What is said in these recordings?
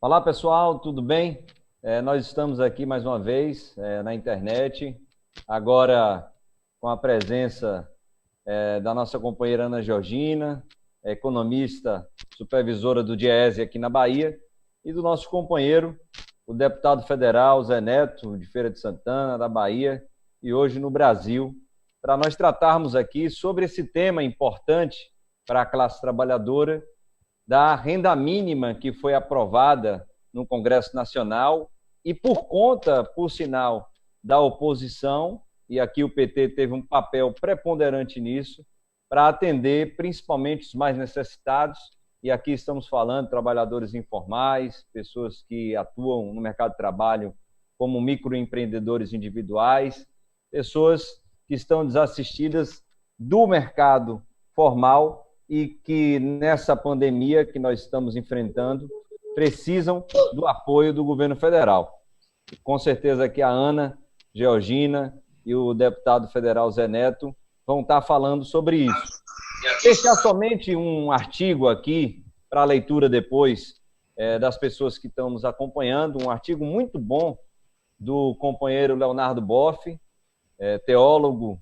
Olá pessoal, tudo bem? Nós estamos aqui mais uma vez na internet, agora com a presença da nossa companheira Ana Georgina, economista, supervisora do Diese aqui na Bahia, e do nosso companheiro, o deputado federal Zé Neto, de Feira de Santana, da Bahia, e hoje no Brasil, para nós tratarmos aqui sobre esse tema importante para a classe trabalhadora, da renda mínima que foi aprovada no Congresso Nacional e por conta, por sinal, da oposição, e aqui o PT teve um papel preponderante nisso, para atender principalmente os mais necessitados, e aqui estamos falando de trabalhadores informais, pessoas que atuam no mercado de trabalho como microempreendedores individuais, pessoas que estão desassistidas do mercado formal e que nessa pandemia que nós estamos enfrentando precisam do apoio do governo federal. Com certeza que a Ana Georgina e o deputado federal Zé Neto vão estar falando sobre isso. Deixar somente um artigo aqui para leitura depois das pessoas que estão nos acompanhando, um artigo muito bom do companheiro Leonardo Boff, teólogo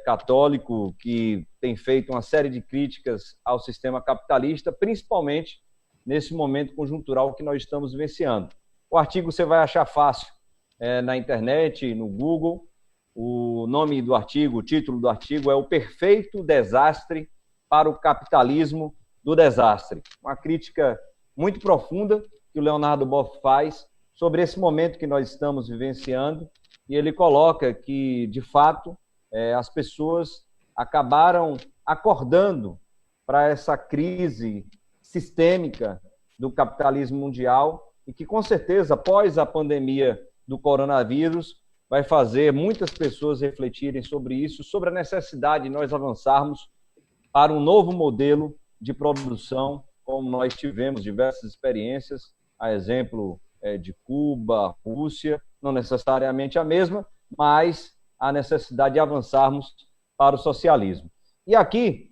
católico que tem feito uma série de críticas ao sistema capitalista, principalmente nesse momento conjuntural que nós estamos vivenciando. O artigo você vai achar fácil na internet, no Google. O nome do artigo, o título do artigo é O Perfeito Desastre para o Capitalismo do Desastre. Uma crítica muito profunda que o Leonardo Boff faz sobre esse momento que nós estamos vivenciando, e ele coloca que, de fato, as pessoas acabaram acordando para essa crise sistêmica do capitalismo mundial e que, com certeza, após a pandemia do coronavírus, vai fazer muitas pessoas refletirem sobre isso, sobre a necessidade de nós avançarmos para um novo modelo de produção, como nós tivemos diversas experiências, a exemplo de Cuba, Rússia, não necessariamente a mesma, mas a necessidade de avançarmos para o socialismo. E aqui,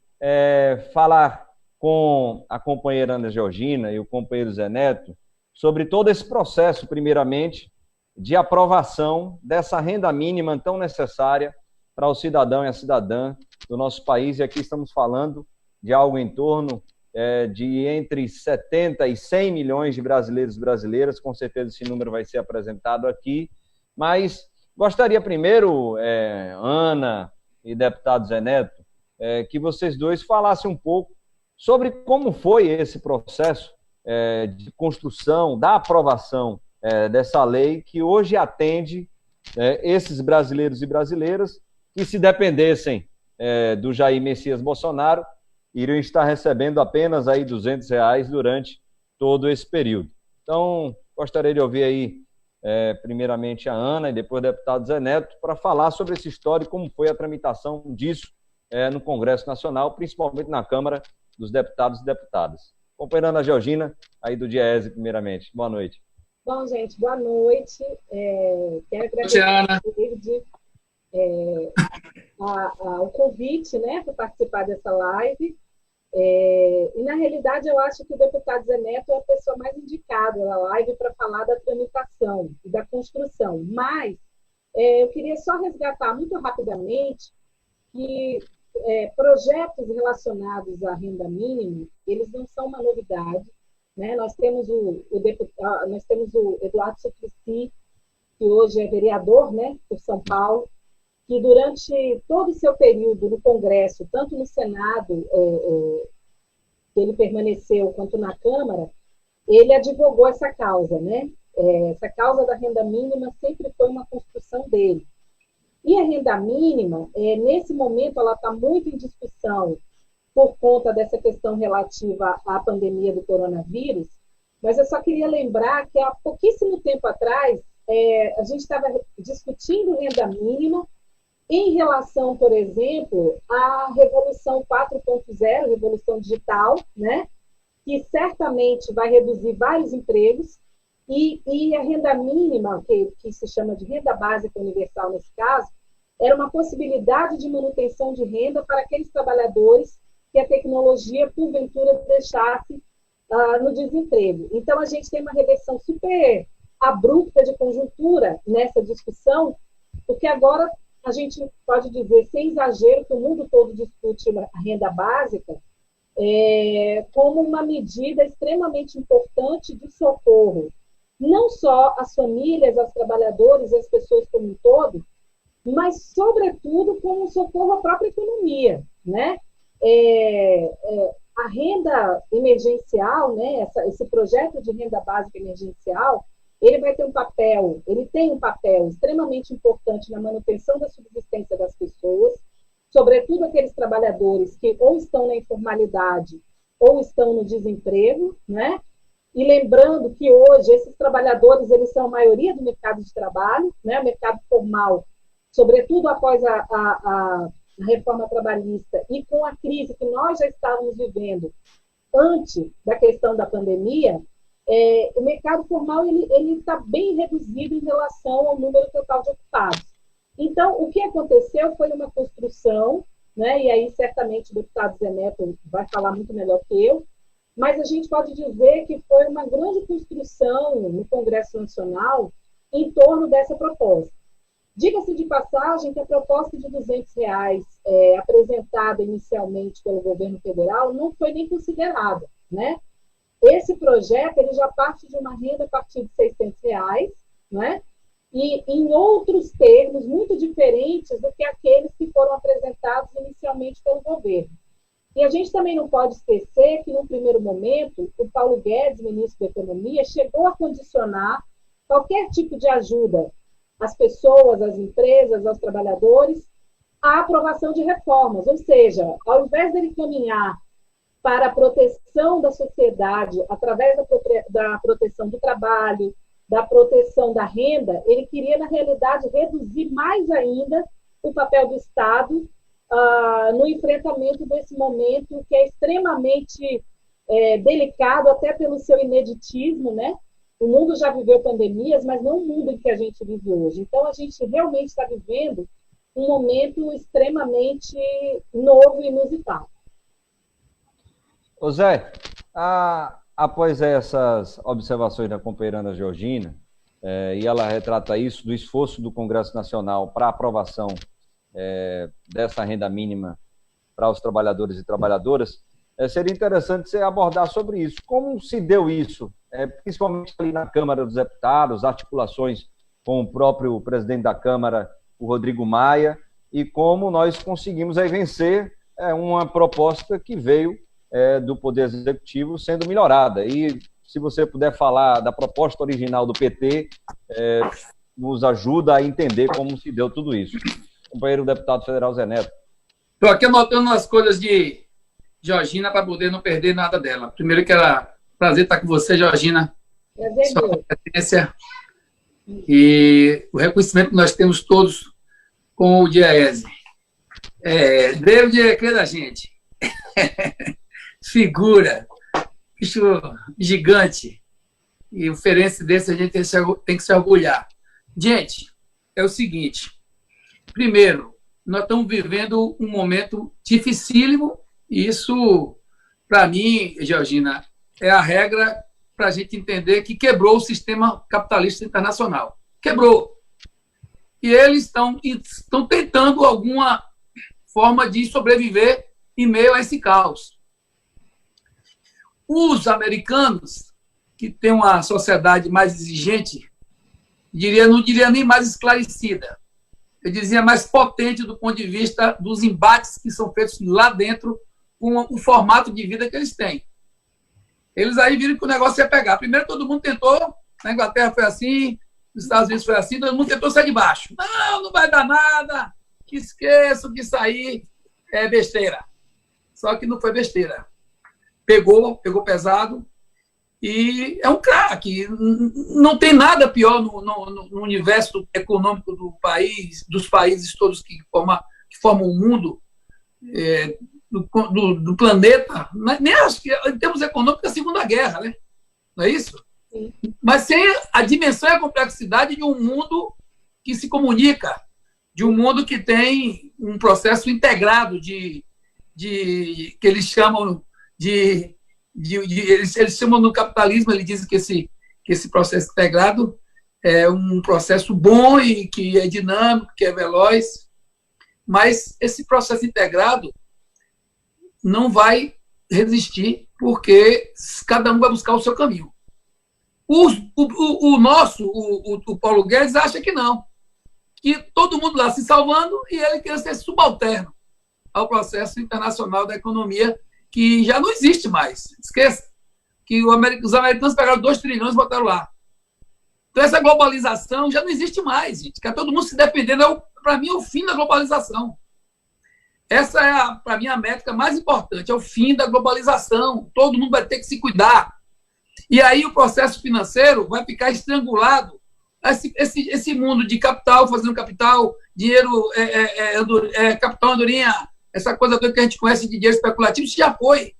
falar com a companheira Ana Georgina e o companheiro Zé Neto sobre todo esse processo, primeiramente, de aprovação dessa renda mínima tão necessária para o cidadão e a cidadã do nosso país. E aqui estamos falando de algo em torno de entre 70 e 100 milhões de brasileiros e brasileiras. Com certeza esse número vai ser apresentado aqui, mas gostaria primeiro, Ana e deputado Zé Neto, que vocês dois falassem um pouco sobre como foi esse processo de construção, da aprovação dessa lei, que hoje atende esses brasileiros e brasileiras que, se dependessem do Jair Messias Bolsonaro, iriam estar recebendo apenas aí R$ 200 durante todo esse período. Então, gostaria de ouvir aí primeiramente a Ana e depois o deputado Zé Neto, para falar sobre essa história e como foi a tramitação disso no Congresso Nacional, principalmente na Câmara dos Deputados e Deputadas. Companheira Ana Georgina, aí do Diese, primeiramente. Boa noite. Bom, gente, boa noite. Quero agradecer o convite, né, para participar dessa live. E, na realidade, eu acho que o deputado Zé Neto é a pessoa mais indicada na live para falar da tramitação e da construção. Mas eu queria só resgatar muito rapidamente que projetos relacionados à renda mínima, eles não são uma novidade, né? Nós temos o Eduardo Suplicy, que hoje é vereador, né, por São Paulo, que durante todo o seu período no Congresso, tanto no Senado, que ele permaneceu, quanto na Câmara, ele advogou essa causa, né? Essa causa da renda mínima sempre foi uma construção dele. E a renda mínima, nesse momento, ela está muito em discussão por conta dessa questão relativa à pandemia do coronavírus, mas eu só queria lembrar que há pouquíssimo tempo atrás, a gente estava discutindo renda mínima em relação, por exemplo, à Revolução 4.0, Revolução Digital, né? Que certamente vai reduzir vários empregos, e a renda mínima, que se chama de renda básica universal nesse caso, era uma possibilidade de manutenção de renda para aqueles trabalhadores que a tecnologia, porventura, deixasse no desemprego. Então, a gente tem uma reversão super abrupta de conjuntura nessa discussão, porque agora a gente pode dizer, sem exagero, que o mundo todo discute a renda básica como uma medida extremamente importante de socorro, não só às famílias, aos trabalhadores, às pessoas como um todo, mas, sobretudo, como um socorro à própria economia, né? A renda emergencial, né, esse projeto de renda básica emergencial, ele tem um papel extremamente importante na manutenção da subsistência das pessoas, sobretudo aqueles trabalhadores que ou estão na informalidade ou estão no desemprego, né? E lembrando que hoje esses trabalhadores, eles são a maioria do mercado de trabalho, né? O mercado formal, sobretudo após a reforma trabalhista e com a crise que nós já estávamos vivendo antes da questão da pandemia, o mercado formal ele está bem reduzido em relação ao número total de ocupados. Então, o que aconteceu foi uma construção, né, e aí certamente o deputado Zé Neto vai falar muito melhor que eu, mas a gente pode dizer que foi uma grande construção no Congresso Nacional em torno dessa proposta. Diga-se de passagem que a proposta de R$ 200 apresentada inicialmente pelo governo federal não foi nem considerada, né? Esse projeto ele já parte de uma renda a partir de R$ 600, né? E em outros termos muito diferentes do que aqueles que foram apresentados inicialmente pelo governo. E a gente também não pode esquecer que, no primeiro momento, o Paulo Guedes, ministro da Economia, chegou a condicionar qualquer tipo de ajuda às pessoas, às empresas, aos trabalhadores, à aprovação de reformas. Ou seja, ao invés dele caminhar para a proteção da sociedade através da proteção do trabalho, da proteção da renda, ele queria, na realidade, reduzir mais ainda o papel do Estado no enfrentamento desse momento que é extremamente delicado, até pelo seu ineditismo, né? O mundo já viveu pandemias, mas não o mundo em que a gente vive hoje. Então, a gente realmente está vivendo um momento extremamente novo e inusitado. Ô Zé, após essas observações da companheira Ana Georgina, e ela retrata isso do esforço do Congresso Nacional para a aprovação dessa renda mínima para os trabalhadores e trabalhadoras, seria interessante você abordar sobre isso. Como se deu isso, principalmente ali na Câmara dos Deputados, articulações com o próprio presidente da Câmara, o Rodrigo Maia, e como nós conseguimos aí vencer uma proposta que veio do Poder Executivo sendo melhorada. E se você puder falar da proposta original do PT, nos ajuda a entender como se deu tudo isso. Companheiro deputado federal Zé Neto. Estou aqui anotando as coisas de Georgina para poder não perder nada dela. Primeiro que era prazer estar com você, Georgina. Prazer, sua competência e o reconhecimento que nós temos todos com o DIAESE. David é que da gente. Figura, bicho gigante. E o ferense desse a gente tem que se orgulhar. Gente, é o seguinte. Primeiro, nós estamos vivendo um momento dificílimo, e isso, para mim, Georgina, é a regra para a gente entender que quebrou o sistema capitalista internacional. Quebrou. E eles estão tentando alguma forma de sobreviver em meio a esse caos. Os americanos, que têm uma sociedade mais exigente, não diria nem mais esclarecida, eu dizia mais potente do ponto de vista dos embates que são feitos lá dentro com o formato de vida que eles têm. Eles aí viram que o negócio ia pegar. Primeiro todo mundo tentou, na Inglaterra foi assim, nos Estados Unidos foi assim, todo mundo tentou sair de baixo. Não vai dar nada, que esqueço que isso aí é besteira. Só que não foi besteira. Pegou pesado, e é um craque. Não tem nada pior no universo econômico dos países todos que formam o mundo, do planeta, nem acho que em termos econômicos é a Segunda Guerra, né? Não é isso? Sim. Mas sem a dimensão e a complexidade de um mundo que se comunica, de um mundo que tem um processo integrado que eles chamam de eles chamam no capitalismo, eles dizem que esse processo integrado é um processo bom e que é dinâmico, que é veloz, mas esse processo integrado não vai resistir, porque cada um vai buscar o seu caminho. O Paulo Guedes acha que não, que todo mundo lá se salvando e ele quer ser subalterno ao processo internacional da economia, que já não existe mais. Esqueça que os americanos pegaram 2 trilhões e botaram lá. Então, essa globalização já não existe mais, gente. Fica todo mundo se defendendo. Para mim, é o fim da globalização. Essa é, para mim, a métrica mais importante. É o fim da globalização. Todo mundo vai ter que se cuidar. E aí o processo financeiro vai ficar estrangulado. Esse mundo de capital, fazendo capital, dinheiro, capital andorinha, essa coisa toda que a gente conhece de dinheiro especulativo, isso já foi.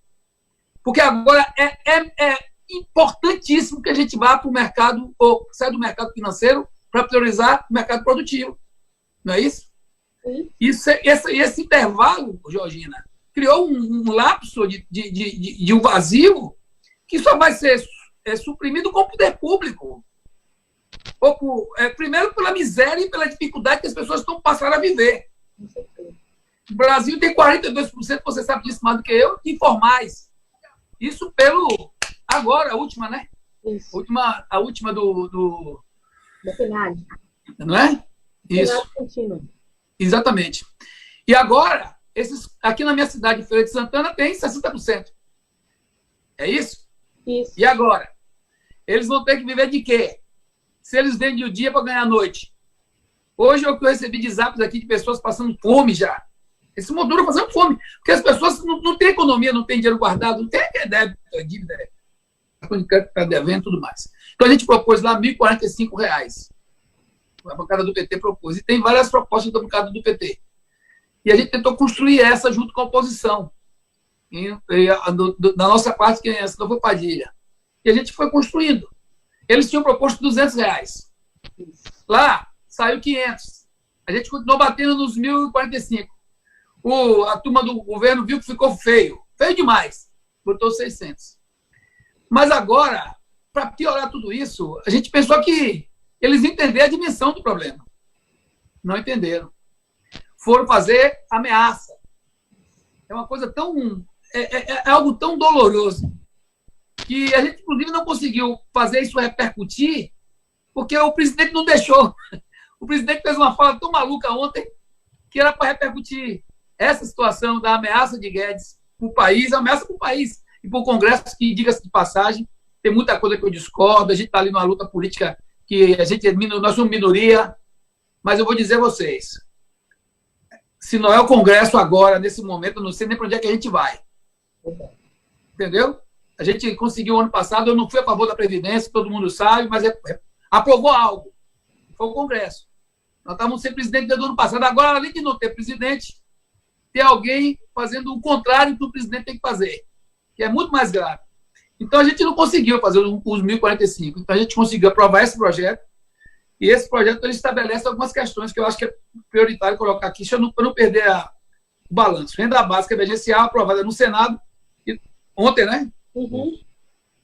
Porque agora é importantíssimo que a gente vá para o mercado, ou saia do mercado financeiro para priorizar o mercado produtivo. Não é isso? Sim. Esse intervalo, Georgina, criou um lapso de um vazio que só vai ser suprimido com o poder público. Primeiro pela miséria e pela dificuldade que as pessoas estão passando a viver. O Brasil tem 42%, você sabe disso mais do que eu, informais. Isso pelo... Agora, a última, né? Isso. A última do PNAD. Não é? Isso. Contínuo. Exatamente. E agora, aqui na minha cidade, Feira de Santana, tem 60%. É isso? Isso. E agora? Eles vão ter que viver de quê? Se eles vendem o dia para ganhar a noite. Hoje eu recebi de zaps aqui de pessoas passando fome já. Esse Moldura fazendo fome. Porque as pessoas não têm economia, não têm dinheiro guardado, não tem débito, dívida, está devendo e tudo mais. Então a gente propôs lá R$ 1.045. A bancada do PT propôs. E tem várias propostas da bancada do PT. E a gente tentou construir essa junto com a oposição. Da nossa parte, quem é essa? Não foi Padilha. E a gente foi construindo. Eles tinham proposto R$200. Lá, saiu 500. A gente continuou batendo nos 1.045. A turma do governo viu que ficou feio. Feio demais. Botou 600. Mas agora, para piorar tudo isso, a gente pensou que eles entenderam a dimensão do problema. Não entenderam. Foram fazer ameaça. É uma coisa tão... É algo tão doloroso que a gente, inclusive, não conseguiu fazer isso repercutir porque o presidente não deixou. O presidente fez uma fala tão maluca ontem que era para repercutir essa situação da ameaça de Guedes para o país, ameaça para o país e para o Congresso, que, diga-se de passagem, tem muita coisa que eu discordo, a gente está ali numa luta política que nós somos minoria, mas eu vou dizer a vocês, se não é o Congresso agora, nesse momento, eu não sei nem para onde é que a gente vai. Entendeu? A gente conseguiu ano passado, eu não fui a favor da Previdência, todo mundo sabe, mas aprovou algo. Foi o Congresso. Nós estávamos sem presidente desde o ano passado. Agora, além de não ter presidente, tem alguém fazendo o contrário do que o presidente tem que fazer, que é muito mais grave. Então, a gente não conseguiu fazer os 1.045. Então, a gente conseguiu aprovar esse projeto, e esse projeto ele estabelece algumas questões que eu acho que é prioritário colocar aqui, para não perder o balanço. Renda básica emergencial, aprovada no Senado, ontem, né? Uhum.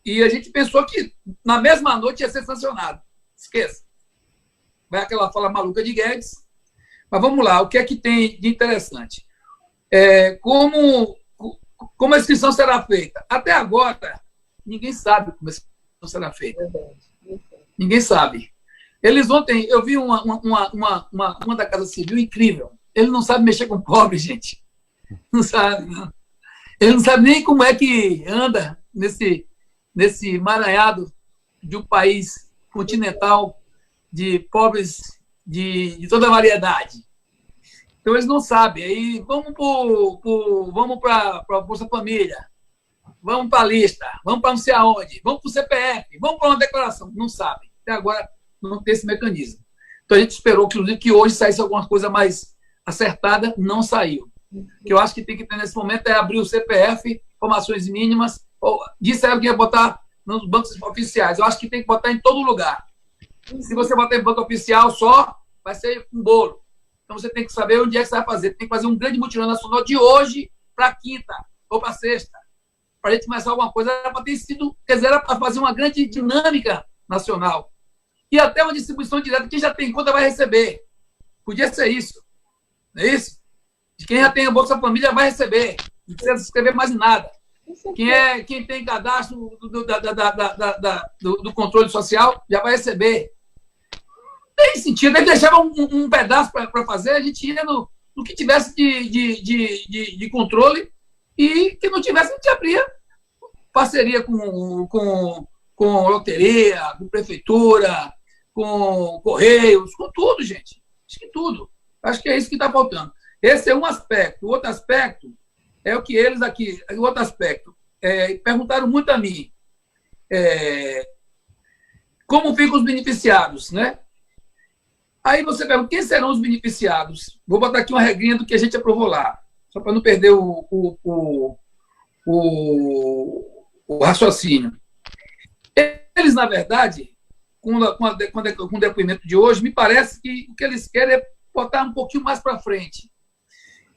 E a gente pensou que na mesma noite ia ser sancionado. Esqueça. Vai aquela fala maluca de Guedes. Mas vamos lá, o que é que tem de interessante? Como a inscrição será feita? Até agora, ninguém sabe como a inscrição será feita. Ninguém sabe. Eles ontem, eu vi uma da Casa Civil incrível. Ele não sabe mexer com pobre, gente. Não sabe, não. Ele não sabe nem como é que anda nesse emaranhado de um país continental de pobres de toda a variedade. Então, eles não sabem. Aí, vamos para a Bolsa Família, vamos para a lista, vamos para não sei aonde, vamos para o CPF, vamos para uma declaração. Não sabem. Até agora, não tem esse mecanismo. Então, a gente esperou, inclusive, que hoje saísse alguma coisa mais acertada, não saiu. O que eu acho que tem que ter nesse momento é abrir o CPF, informações mínimas, disseram que ia botar nos bancos oficiais. Eu acho que tem que botar em todo lugar. Se você botar em banco oficial só, vai ser um bolo. Então você tem que saber onde é que você vai fazer. Tem que fazer um grande mutirão nacional de hoje para quinta ou para sexta. para a gente começar alguma coisa, era para ter sido, quer dizer, era para fazer uma grande dinâmica nacional. E até uma distribuição direta, quem já tem conta vai receber. Podia ser isso. Não é isso? Quem já tem a Bolsa Família vai receber. Não precisa se inscrever mais em nada. Quem tem cadastro do controle social já vai receber. Tem sentido. Aí deixava um pedaço para fazer, a gente ia no que tivesse de controle e que não tivesse, a gente abria parceria com loteria, com prefeitura, com Correios, com tudo, gente. Acho que tudo. Acho que é isso que está faltando. Esse é um aspecto. O outro aspecto é o que eles aqui... O outro aspecto. Perguntaram muito a mim. Como ficam os beneficiados, né? Aí você pergunta, quem serão os beneficiados? Vou botar aqui uma regrinha do que a gente aprovou lá, só para não perder o raciocínio. Eles, na verdade, com o depoimento de hoje, me parece que o que eles querem é botar um pouquinho mais para frente.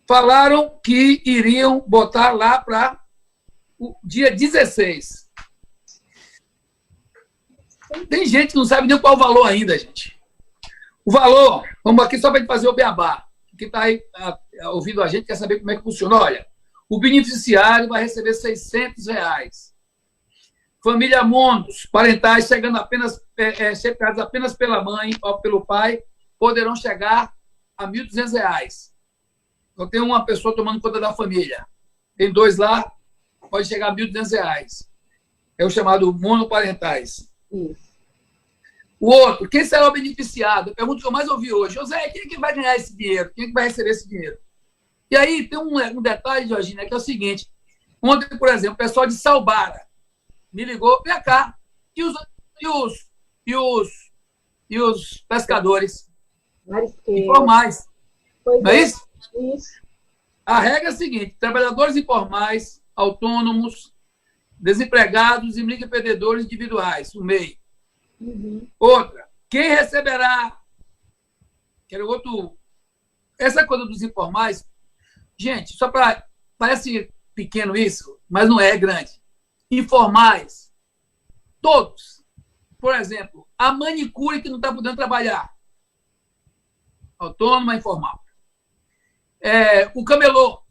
Falaram que iriam botar lá para o dia 16. Tem gente que não sabe nem qual o valor ainda, gente. O valor, vamos aqui só para fazer o beabá. Quem está aí ouvindo a gente quer saber como é que funciona. Olha, o beneficiário vai receber R$600. Família monos, parentais chegando apenas, chefiados apenas pela mãe ou pelo pai, poderão chegar a R$1.200. Então, tem uma pessoa tomando conta da família. Tem 2 lá, pode chegar a R$1.200. É o chamado monoparentais. Isso. O outro, quem será o beneficiado? A pergunta que eu mais ouvi hoje. José, quem é que vai ganhar esse dinheiro? Quem é que vai receber esse dinheiro? E aí tem um detalhe, Georgina, que é o seguinte. Ontem, por exemplo, o pessoal de Salbara me ligou, vem cá, e os pescadores informais. Não é isso? Isso. A regra é a seguinte, trabalhadores informais, autônomos, desempregados e microempreendedores individuais, o MEI. Uhum. Outra, quem receberá? Quero outro. Essa coisa dos informais, gente, só para. Parece pequeno isso, mas não é, é grande. Informais, todos. Por exemplo, a manicure que não está podendo trabalhar. Autônoma, informal. O camelô,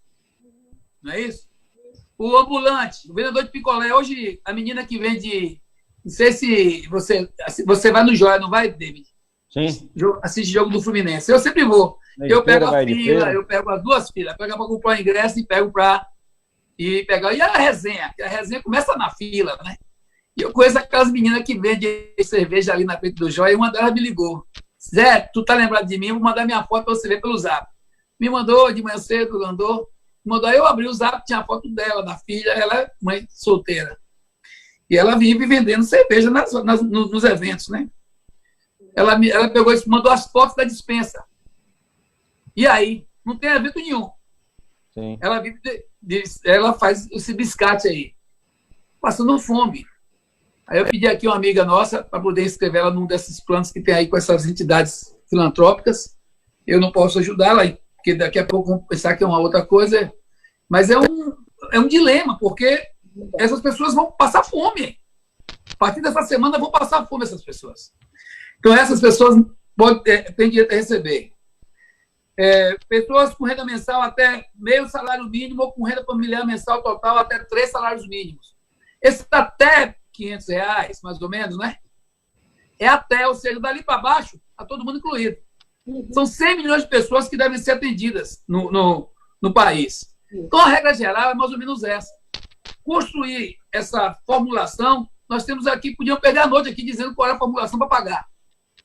não é isso? O ambulante, o vendedor de picolé. Hoje, a menina que vende. Não sei se você vai no Joia, não vai, David? Sim. Assiste jogo do Fluminense. Eu sempre vou. Eu pego a fila, eu pego as 2 filas. Pego para comprar o ingresso e pego para ir pegar. E a resenha? A resenha começa na fila, né? E eu conheço aquelas meninas que vendem cerveja ali na frente do Joia e uma delas me ligou. Zé, tu tá lembrado de mim? Vou mandar minha foto para você ver pelo Zap. Me mandou de manhã cedo, mandou. Aí eu abri o Zap, tinha a foto dela, da filha, ela é mãe solteira. E ela vive vendendo cerveja nos eventos, né? Ela pegou isso, mandou as fotos da dispensa. E aí, não tem evento nenhum. Sim. Ela faz esse biscate aí, passando fome. Aí eu pedi aqui uma amiga nossa para poder inscrever ela num desses planos que tem aí com essas entidades filantrópicas. Eu não posso ajudá-la, porque daqui a pouco vão pensar que é uma outra coisa. Mas é um dilema, porque essas pessoas vão passar fome. A partir dessa semana vão passar fome essas pessoas. Então, essas pessoas têm direito a receber. Pessoas com renda mensal até meio salário mínimo ou com renda familiar mensal total até 3 salários mínimos. Esse até R$500, mais ou menos, né? É até, ou seja, dali para baixo, está todo mundo incluído. Uhum. São 100 milhões de pessoas que devem ser atendidas no país. Então, a regra geral é mais ou menos essa. Construir essa formulação, nós temos aqui, podiam perder a noite aqui dizendo qual era a formulação para pagar,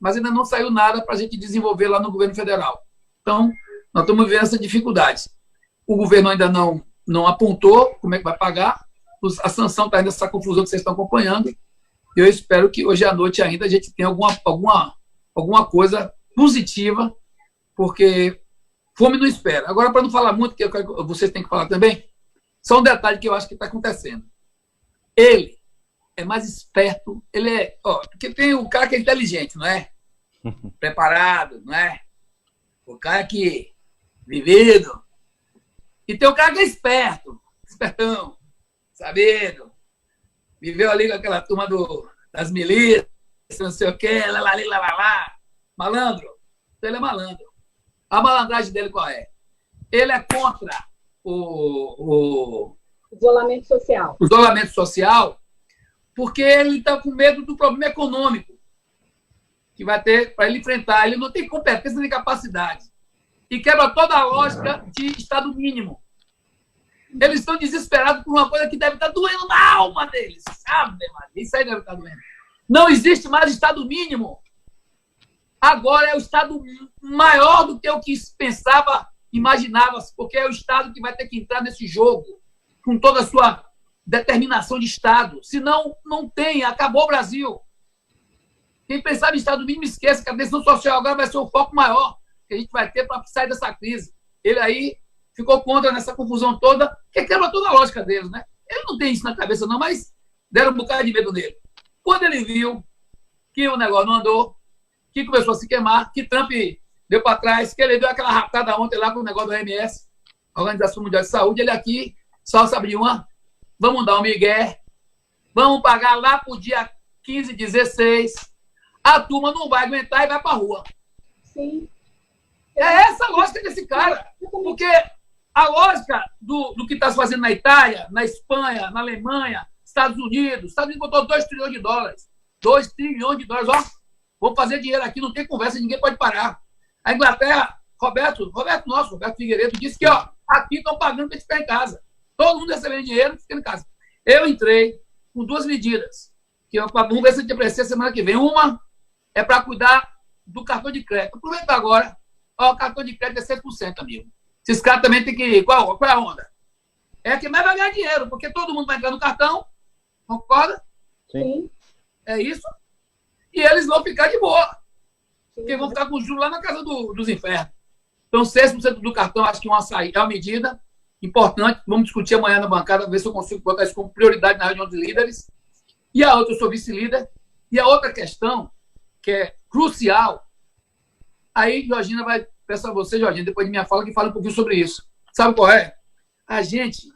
mas ainda não saiu nada para a gente desenvolver lá no governo federal. Então, nós estamos vivendo essa dificuldade. O governo ainda não apontou como é que vai pagar, a sanção está nessa confusão que vocês estão acompanhando. Eu espero que hoje à noite ainda a gente tenha alguma coisa positiva, porque fome não espera. Agora, para não falar muito, que vocês têm que falar também, só um detalhe que eu acho que está acontecendo. Ele é mais esperto, porque tem o cara que é inteligente, não é? Preparado, não é? O cara que vivido. E tem o cara que é espertão, Sabido. Viveu ali com aquela turma das milícias, não sei o quê, lá. Malandro. Ele é malandro. A malandragem dele qual é? Ele é contra o isolamento social. O isolamento social, porque ele está com medo do problema econômico que vai ter para ele enfrentar. Ele não tem competência nem capacidade. E quebra toda a lógica de Estado mínimo. Eles estão desesperados por uma coisa que deve estar doendo na alma deles. Sabe, isso aí deve estar doendo. Não existe mais Estado mínimo. Agora é o Estado maior do que o que se pensava, imaginava-se, porque é o Estado que vai ter que entrar nesse jogo com toda a sua determinação de Estado. Senão, não tem. Acabou o Brasil. Quem pensava em Estado mínimo, esquece que a decisão social agora vai ser o foco maior que a gente vai ter para sair dessa crise. Ele aí ficou contra nessa confusão toda, que quebra toda a lógica deles, né? Ele não tem isso na cabeça, não, mas deram um bocado de medo nele. Quando ele viu que o negócio não andou, que começou a se queimar, que Trump deu para trás, que ele deu aquela ratada ontem lá com o negócio do OMS, Organização Mundial de Saúde, ele aqui, só sabe de uma, vamos dar um migué, vamos pagar lá para o dia 15, 16, a turma não vai aguentar e vai para a rua. Sim. É essa a lógica desse cara, porque a lógica do que está se fazendo na Itália, na Espanha, na Alemanha, Estados Unidos botou 2 trilhões de dólares. 2 trilhões de dólares, ó. Vamos fazer dinheiro aqui, não tem conversa, ninguém pode parar. A Inglaterra, Roberto Figueiredo, disse que, ó, aqui estão pagando para a gente ficar em casa. Todo mundo recebendo dinheiro, fica em casa. Eu entrei com 2 medidas, que vamos ver se a gente aprecia semana que vem. Uma é para cuidar do cartão de crédito. Aproveita agora, ó, o cartão de crédito é 100%, amigo. Esses caras também tem que... Qual é a onda? É que mais vai ganhar dinheiro, porque todo mundo vai entrar no cartão, concorda? Sim. É isso. E eles vão ficar de boa. Porque vão ficar com juros lá na casa dos infernos. Então, 6% do cartão, acho que é uma medida importante. Vamos discutir amanhã na bancada, ver se eu consigo botar isso como prioridade na reunião de líderes. E a outra, eu sou vice-líder. E a outra questão, que é crucial, aí Georgina vai peço a você, Georgina, depois de minha fala, que fala um pouquinho sobre isso. Sabe qual é? A gente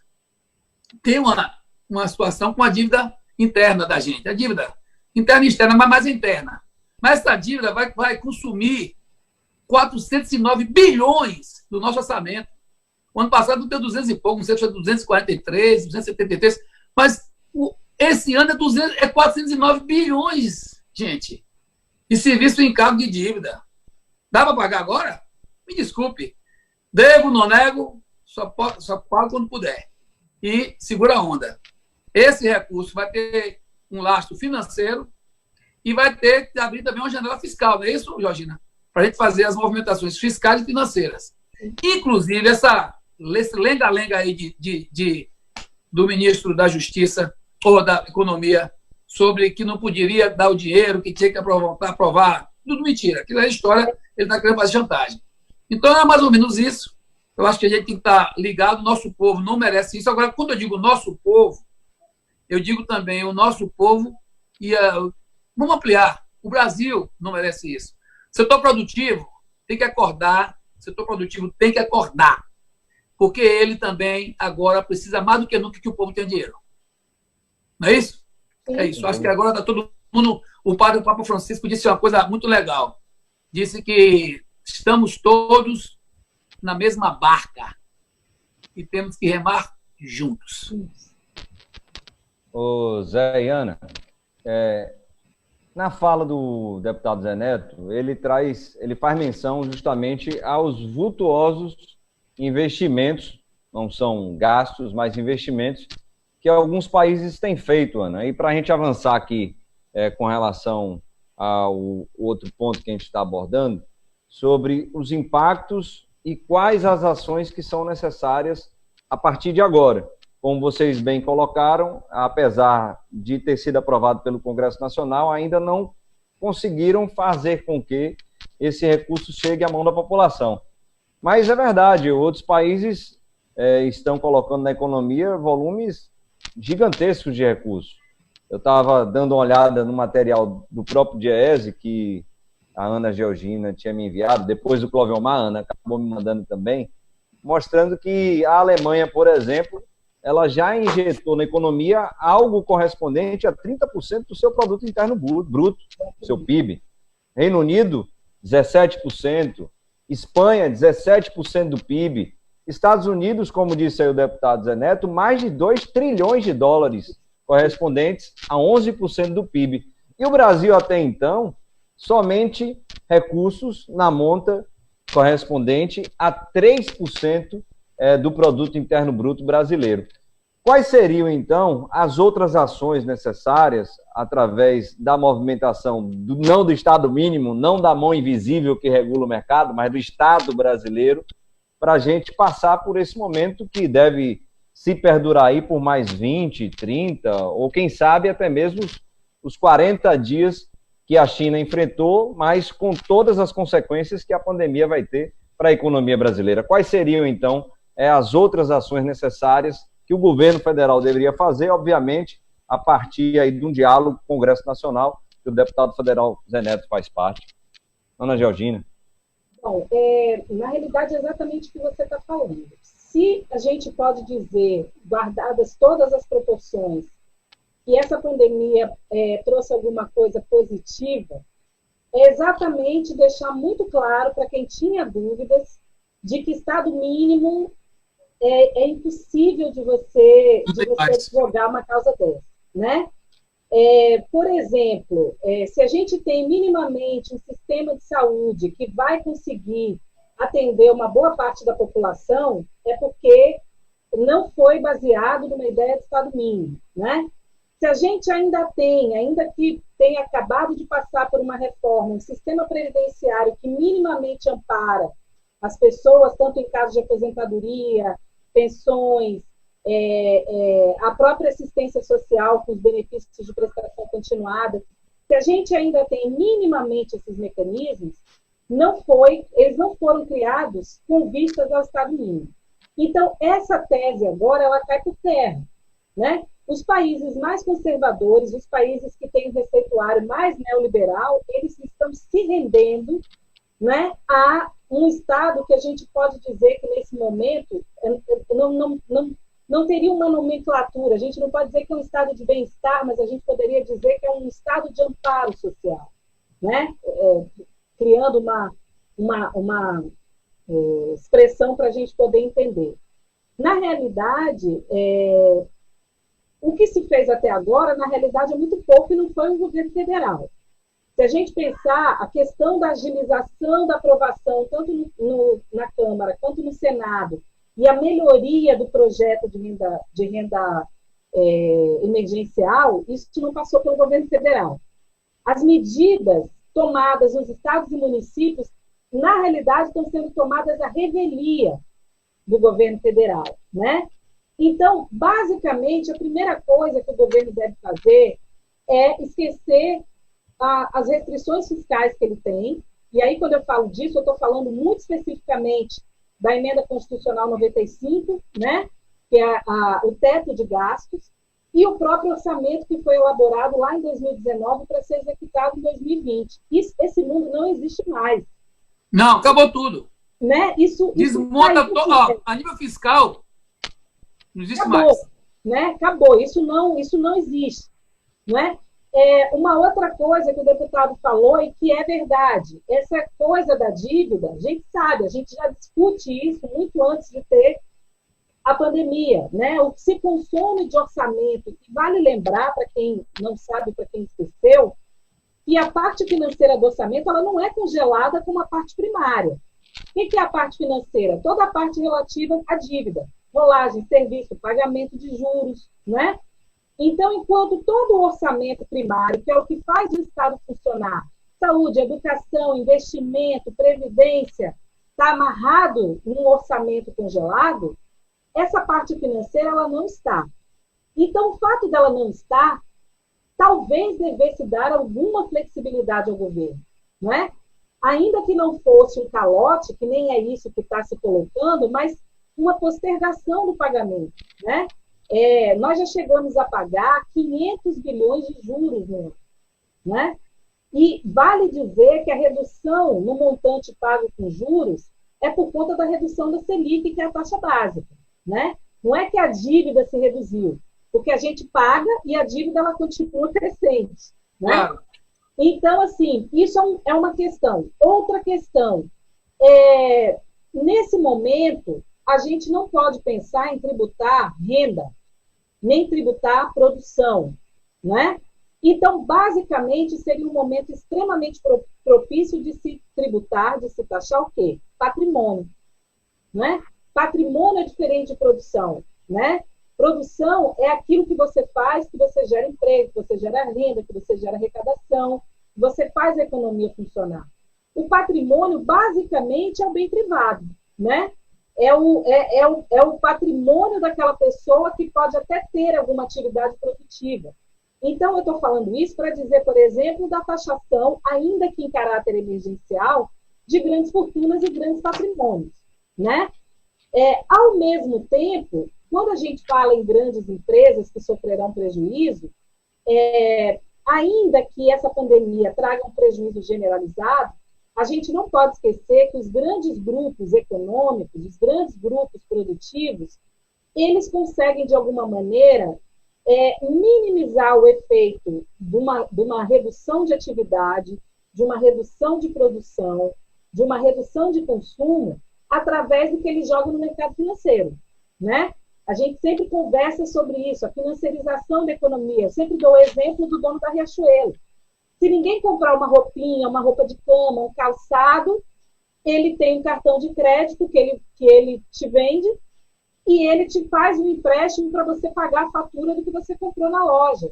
tem uma situação com a dívida interna da gente. A dívida interna e externa, mas mais interna. Mas essa dívida vai consumir 409 bilhões do nosso orçamento. O ano passado deu 200 e pouco, não sei se foi 243, 273, mas esse ano é 409 bilhões, gente, de serviço em encargo de dívida. Dá para pagar agora? Me desculpe. Devo, não nego, só pago quando puder. E segura a onda. Esse recurso vai ter um lastro financeiro e vai ter que abrir também uma janela fiscal, não é isso, Georgina? Para a gente fazer as movimentações fiscais e financeiras. Inclusive, esse lenga-lenga aí do ministro da Justiça ou da Economia sobre que não poderia dar o dinheiro, que tinha que aprovar. Tudo mentira. Aquilo é história, ele está querendo fazer chantagem. Então, é mais ou menos isso. Eu acho que a gente tem que estar ligado. O nosso povo não merece isso. Agora, quando eu digo nosso povo, eu digo também o nosso povo e vamos ampliar. O Brasil não merece isso. Setor produtivo tem que acordar. Setor produtivo tem que acordar. Porque ele também agora precisa mais do que nunca que o povo tenha dinheiro. Não é isso? Sim. É isso. Acho que agora está todo mundo... O Papa Francisco disse uma coisa muito legal. Disse que estamos todos na mesma barca e temos que remar juntos. Ô Zé e Ana, na fala do deputado Zé Neto, ele faz menção justamente aos vultuosos investimentos, não são gastos, mas investimentos que alguns países têm feito, Ana. E para a gente avançar aqui com relação ao outro ponto que a gente está abordando, sobre os impactos e quais as ações que são necessárias a partir de agora. Como vocês bem colocaram, apesar de ter sido aprovado pelo Congresso Nacional, ainda não conseguiram fazer com que esse recurso chegue à mão da população. Mas é verdade, outros países estão colocando na economia volumes gigantescos de recursos. Eu estava dando uma olhada no material do próprio Diese, que a Ana Georgina tinha me enviado, depois do Clovelmar, a Ana acabou me mandando também, mostrando que a Alemanha, por exemplo, ela já injetou na economia algo correspondente a 30% do seu produto interno bruto, seu PIB. Reino Unido, 17%. Espanha, 17% do PIB. Estados Unidos, como disse aí o deputado Zé Neto, mais de 2 trilhões de dólares, correspondentes a 11% do PIB. E o Brasil, até então, somente recursos na monta correspondente a 3% do produto interno bruto brasileiro. Quais seriam, então, as outras ações necessárias, através da movimentação, não do Estado mínimo, não da mão invisível que regula o mercado, mas do Estado brasileiro, para a gente passar por esse momento que deve se perdurar aí por mais 20, 30, ou quem sabe até mesmo os 40 dias que a China enfrentou, mas com todas as consequências que a pandemia vai ter para a economia brasileira. Quais seriam, então, as outras ações necessárias que o governo federal deveria fazer, obviamente, a partir aí de um diálogo com o Congresso Nacional, que o deputado federal Zé Neto faz parte? Ana Georgina. Bom, na realidade é exatamente o que você está falando. Se a gente pode dizer, guardadas todas as proporções, que essa pandemia trouxe alguma coisa positiva, é exatamente deixar muito claro para quem tinha dúvidas de que Estado mínimo é impossível de você advogar uma causa dessa, né? Por exemplo, se a gente tem minimamente um sistema de saúde que vai conseguir atender uma boa parte da população, é porque não foi baseado numa ideia de Estado mínimo, né? Se a gente ainda que tenha acabado de passar por uma reforma, um sistema previdenciário que minimamente ampara as pessoas, tanto em caso de aposentadoria, pensões, a própria assistência social com os benefícios de prestação continuada, se a gente ainda tem minimamente esses mecanismos, eles não foram criados com vistas ao Estado mínimo. Então, essa tese agora, ela cai por terra, né? Os países mais conservadores, os países que têm um receituário mais neoliberal, eles estão se rendendo, né, a um Estado que a gente pode dizer que, nesse momento, não teria uma nomenclatura. A gente não pode dizer que é um Estado de bem-estar, mas a gente poderia dizer que é um Estado de amparo social, né? Criando uma expressão para a gente poder entender. Na realidade, o que se fez até agora, na realidade, é muito pouco e não foi o governo federal. Se a gente pensar a questão da agilização da aprovação, tanto na Câmara quanto no Senado, e a melhoria do projeto de renda emergencial, isso não passou pelo governo federal. As medidas tomadas nos estados e municípios, na realidade, estão sendo tomadas à revelia do governo federal, né? Então, basicamente, a primeira coisa que o governo deve fazer é esquecer as restrições fiscais que ele tem. E aí, quando eu falo disso, eu estou falando muito especificamente da Emenda Constitucional 95, né? Que é o teto de gastos, e o próprio orçamento que foi elaborado lá em 2019 para ser executado em 2020. Esse mundo não existe mais. Não, acabou tudo. Né? Desmonta todo. A nível fiscal, não existe mais. Né? Acabou. Isso não existe. Né? Uma outra coisa que o deputado falou e que é verdade, essa coisa da dívida, a gente sabe, a gente já discute isso muito antes de ter a pandemia, né? O que se consome de orçamento, e vale lembrar, para quem não sabe, para quem esqueceu, que a parte financeira do orçamento ela não é congelada como a parte primária. O que é a parte financeira? Toda a parte relativa à dívida, rolagem, serviço, pagamento de juros, né? Então, enquanto todo o orçamento primário, que é o que faz o Estado funcionar, saúde, educação, investimento, previdência, está amarrado num orçamento congelado, essa parte financeira ela não está. Então, o fato dela não estar, talvez devesse dar alguma flexibilidade ao governo, não é? Ainda que não fosse um calote, que nem é isso que está se colocando, mas uma postergação do pagamento, né? Nós já chegamos a pagar 500 bilhões de juros no ano, né? E vale dizer que a redução no montante pago com juros é por conta da redução da Selic, que é a taxa básica, né? Não é que a dívida se reduziu, porque a gente paga e a dívida ela continua crescente, né? Claro. Então, assim, isso é uma questão. Outra questão, nesse momento, a gente não pode pensar em tributar renda, nem tributar produção, né? Então, basicamente, seria um momento extremamente propício de se tributar, de se taxar o quê? Patrimônio, né? Patrimônio é diferente de produção, né? Produção é aquilo que você faz, que você gera emprego, que você gera renda, que você gera arrecadação, que você faz a economia funcionar. O patrimônio, basicamente, é o bem privado, né? É o patrimônio daquela pessoa que pode até ter alguma atividade produtiva. Então, eu estou falando isso para dizer, por exemplo, da taxação, ainda que em caráter emergencial, de grandes fortunas e grandes patrimônios, né? Ao mesmo tempo, quando a gente fala em grandes empresas que sofrerão prejuízo, ainda que essa pandemia traga um prejuízo generalizado, a gente não pode esquecer que os grandes grupos econômicos, os grandes grupos produtivos, eles conseguem, de alguma maneira, minimizar o efeito de uma redução de atividade, de uma redução de produção, de uma redução de consumo, através do que eles jogam no mercado financeiro, né? A gente sempre conversa sobre isso, a financiarização da economia. Eu sempre dou o exemplo do dono da Riachuelo. Se ninguém comprar uma roupinha, uma roupa de cama, um calçado, ele tem um cartão de crédito que ele te vende e ele te faz um empréstimo para você pagar a fatura do que você comprou na loja.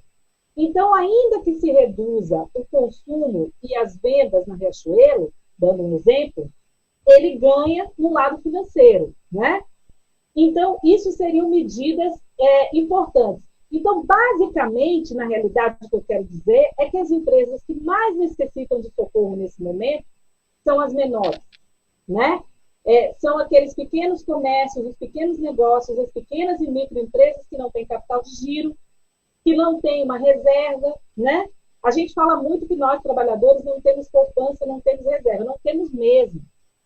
Então, ainda que se reduza o consumo e as vendas na Riachuelo, dando um exemplo, ele ganha no lado financeiro, né? Então, isso seriam medidas importantes. Então, basicamente, na realidade, o que eu quero dizer é que as empresas que mais necessitam de socorro nesse momento são as menores, né? São aqueles pequenos comércios, os pequenos negócios, as pequenas e microempresas que não têm capital de giro, que não têm uma reserva, né? A gente fala muito que nós, trabalhadores, não temos poupança, não temos reserva, não temos mesmo.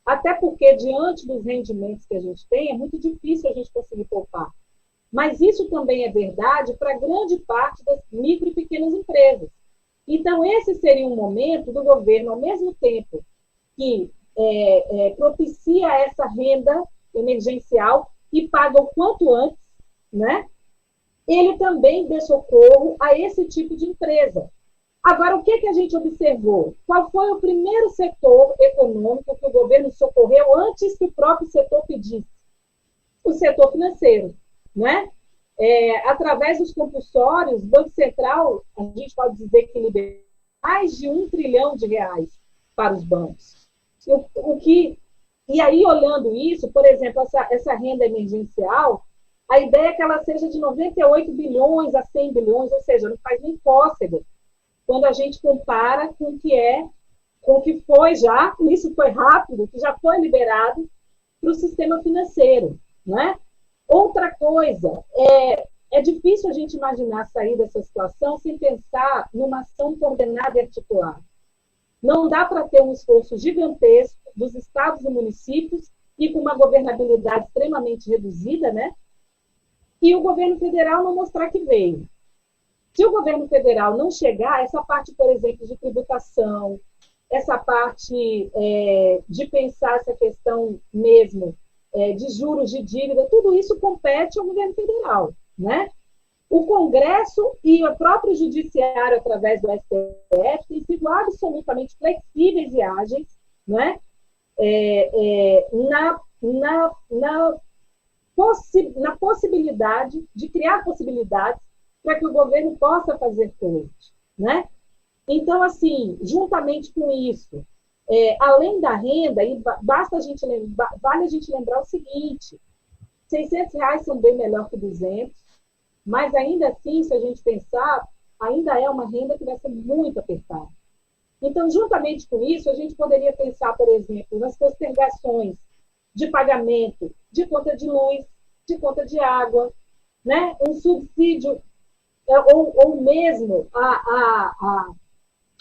Até porque, diante dos rendimentos que a gente tem, é muito difícil a gente conseguir poupar. Mas isso também é verdade para grande parte das micro e pequenas empresas. Então, esse seria um momento do governo, ao mesmo tempo que propicia essa renda emergencial e paga o quanto antes, né? Ele também dê socorro a esse tipo de empresa. Agora, o que a gente observou? Qual foi o primeiro setor econômico que o governo socorreu antes que o próprio setor pedisse? O setor financeiro, né? Através dos compulsórios, o Banco Central, a gente pode dizer que liberou mais de R$1 trilhão para os bancos. E aí, olhando isso, por exemplo, essa renda emergencial, a ideia é que ela seja de 98 bilhões a 100 bilhões, ou seja, não faz nem cócega quando a gente compara com o que foi já, isso foi rápido, que já foi liberado para o sistema financeiro, né? Outra coisa, é difícil a gente imaginar sair dessa situação sem pensar numa ação coordenada e articulada. Não dá para ter um esforço gigantesco dos estados e municípios e com uma governabilidade extremamente reduzida, né? E o governo federal não mostrar que veio. Se o governo federal não chegar, essa parte, por exemplo, de tributação, essa parte de pensar essa questão mesmo de juros, de dívida, tudo isso compete ao governo federal, né? O Congresso e o próprio Judiciário, através do STF, têm sido absolutamente flexíveis e ágeis, né? Na possibilidade de criar possibilidades para que o governo possa fazer coisas, né? Então, assim, juntamente com isso, além da renda, vale a gente lembrar o seguinte, R$600 são bem melhor que 200, mas ainda assim, se a gente pensar, ainda é uma renda que vai ser muito apertada. Então, juntamente com isso, a gente poderia pensar, por exemplo, nas postergações de pagamento de conta de luz, de conta de água, né? Um subsídio, ou mesmo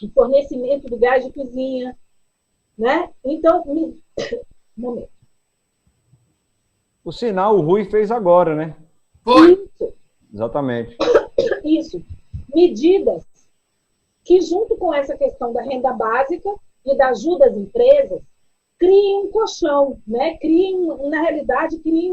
o fornecimento do gás de cozinha, né? Então, um momento. O sinal o Rui fez agora, né? Foi. Isso. Exatamente. Isso. Medidas que, junto com essa questão da renda básica e da ajuda às empresas, criem um colchão, né? Na realidade, criem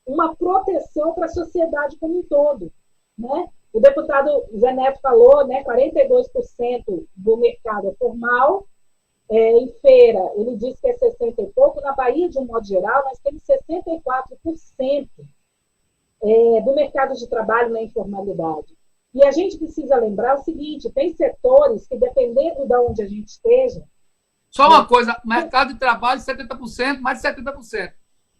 uma proteção para a sociedade como um todo, né? O deputado Zé Neto falou, né? 42% do mercado é formal, em feira, ele disse que é 60 e pouco. Na Bahia, de um modo geral, nós temos 64% do mercado de trabalho na informalidade. E a gente precisa lembrar o seguinte, tem setores que, dependendo de onde a gente esteja... Só uma coisa, mercado de trabalho, 70%, mais de 70%.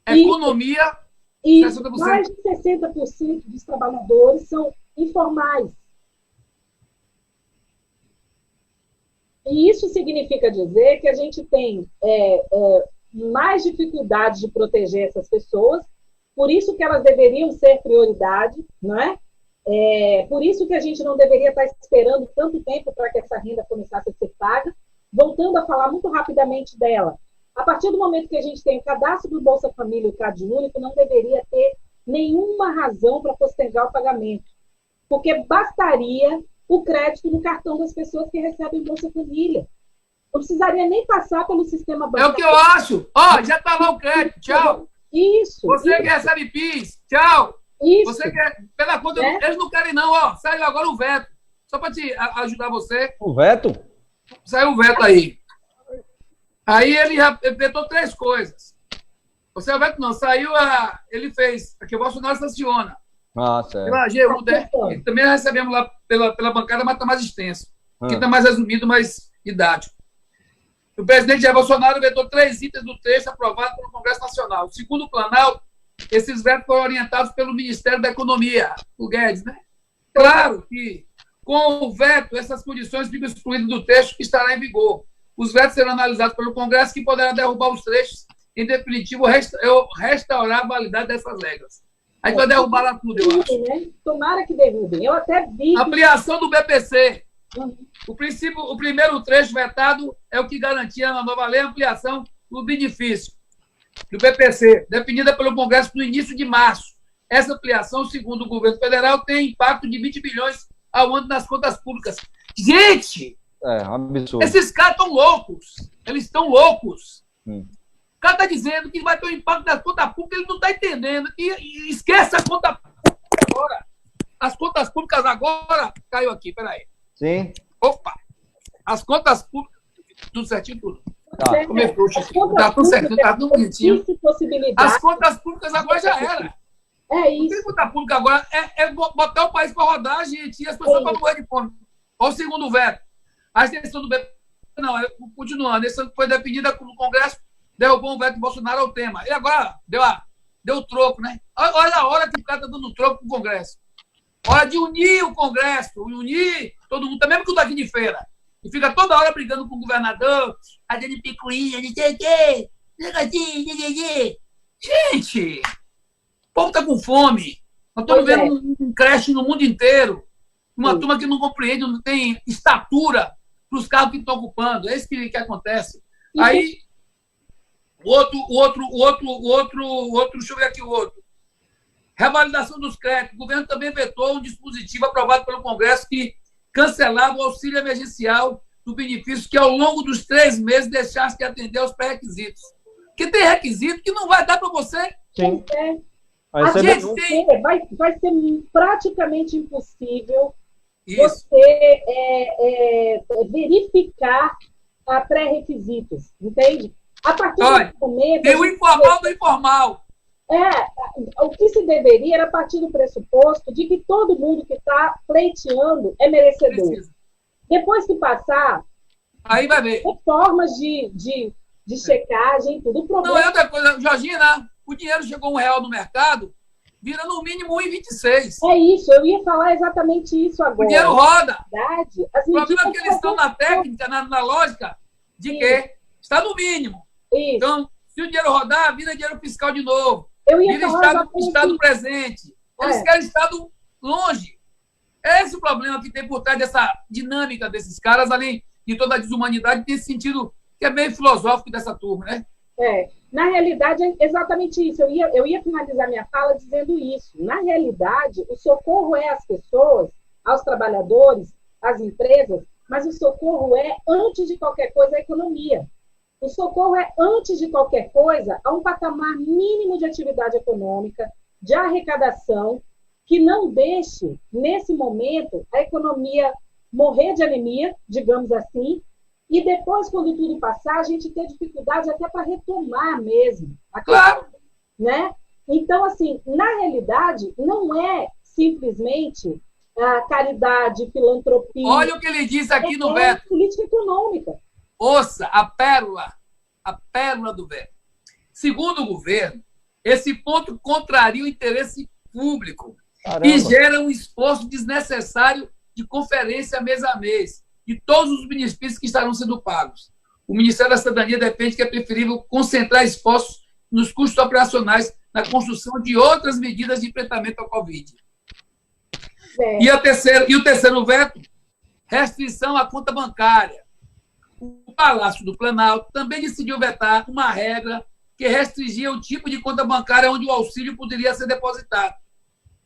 Economia, e 60%. Mais de 60% dos trabalhadores são informais. E isso significa dizer que a gente tem mais dificuldade de proteger essas pessoas, por isso que elas deveriam ser prioridade, não é? Por isso que a gente não deveria estar esperando tanto tempo para que essa renda começasse a ser paga. Voltando a falar muito rapidamente dela, a partir do momento que a gente tem o cadastro do Bolsa Família e o CadÚnico, não deveria ter nenhuma razão para postergar o pagamento, porque bastaria o crédito no cartão das pessoas que recebem Bolsa Família. Não precisaria nem passar pelo sistema bancário. É o que eu acho. Já está lá o crédito. Tchau. Isso. Você que recebe PIS. Tchau. Isso. Você quer, pela conta, eles não querem não. Saiu agora o veto. Só para te ajudar você. O veto? Saiu o veto aí. Aí ele vetou 3 coisas. Você veto não, ele fez, aqui o Bolsonaro sanciona. Certo. Pela AGU, né? E também recebemos lá pela bancada, mas está mais extenso. Aqui está mais resumido, mais didático. O presidente Jair Bolsonaro vetou 3 itens do texto aprovado pelo Congresso Nacional. Segundo o Planalto, esses vetos foram orientados pelo Ministério da Economia, o Guedes, né? Claro que com o veto, essas condições ficam excluídas do texto que estará em vigor. Os vetos serão analisados pelo Congresso, que poderá derrubar os trechos, em definitivo, restaurar a validade dessas regras. A gente vai derrubar lá tudo, eu acho. Né? Tomara que derrubem. Eu até vi... Ampliação do BPC. O primeiro trecho vetado é o que garantia na nova lei a ampliação do benefício do BPC, definida pelo Congresso no início de março. Essa ampliação, segundo o governo federal, tem impacto de 20 bilhões ao ano nas contas públicas. Gente! Absurdo. Esses caras estão loucos. Eles estão loucos. O cara está dizendo que vai ter um impacto nas contas públicas, ele não está entendendo. E esquece a conta pública agora. As contas públicas agora... Caiu aqui, peraí. Sim. Opa! As contas públicas... Tudo certinho, tudo. Como é frouxo aqui. Tá tudo certinho, tá tudo bonitinho. As contas públicas agora já era. É isso. Não tem conta pública agora. É botar o país para rodar, gente. E as pessoas para morrer de fome. Olha o segundo veto. A extensão do BPC... Não, continuando. Essa foi definida no Congresso, derrubou um veto do Bolsonaro ao tema. E agora deu o troco, né? Olha a hora que o cara está dando troco para o Congresso. Hora de unir o Congresso, unir todo mundo, também porque eu estou aqui de feira. E fica toda hora brigando com o governador, fazendo picuinha, não sei o quê, negocinho. Gente, o povo está com fome. Nós estamos vendo um creche no mundo inteiro. Uma turma que não compreende, não tem estatura para os cargos que estão ocupando. É isso que acontece. Aí, o outro, deixa eu ver aqui o outro. Revalidação dos créditos. O governo também vetou um dispositivo aprovado pelo Congresso que cancelava o auxílio emergencial do benefício que, ao longo dos 3 meses, deixasse de atender aos pré-requisitos. Porque tem requisito que não vai dar para você. Sim. Vai ser praticamente impossível isso. Você verificar a pré-requisitos, entende? A partir do momento... Tem o informal do informal. O que se deveria era partir do pressuposto de que todo mundo que está pleiteando é merecedor. Precisa. Depois que passar, aí vai ver. Formas de checagem, tudo. O problema... Não, é outra coisa, Georgina, o dinheiro chegou R$1 no mercado, vira no mínimo 1,26. É isso, eu ia falar exatamente isso agora. O dinheiro roda. O problema é que eles estão na técnica, na lógica, de que está no mínimo. Isso. Então, se o dinheiro rodar, vira dinheiro fiscal de novo. Vira estado presente. Eles querem Estado longe. Esse é o problema que tem por trás dessa dinâmica desses caras, além de toda a desumanidade, tem esse sentido que é meio filosófico dessa turma, né? Na realidade, é exatamente isso. Eu ia finalizar minha fala dizendo isso. Na realidade, o socorro é às pessoas, aos trabalhadores, às empresas, mas o socorro é, antes de qualquer coisa, a economia. O socorro é, antes de qualquer coisa, a um patamar mínimo de atividade econômica, de arrecadação, que não deixe, nesse momento, a economia morrer de anemia, digamos assim, e depois, quando tudo passar, a gente ter dificuldade até para retomar mesmo. Claro! Né? Então, assim, na realidade, não é simplesmente a caridade, filantropia. Olha o que ele disse aqui no veto. Política econômica. Ouça, a pérola do veto. Segundo o governo, esse ponto contraria o interesse público. Caramba. E gera um esforço desnecessário de conferência mês a mês, de todos os benefícios que estarão sendo pagos. O Ministério da Cidadania defende que é preferível concentrar esforços nos custos operacionais na construção de outras medidas de enfrentamento ao Covid. E o terceiro veto, restrição à conta bancária. O Palácio do Planalto também decidiu vetar uma regra que restringia o tipo de conta bancária onde o auxílio poderia ser depositado.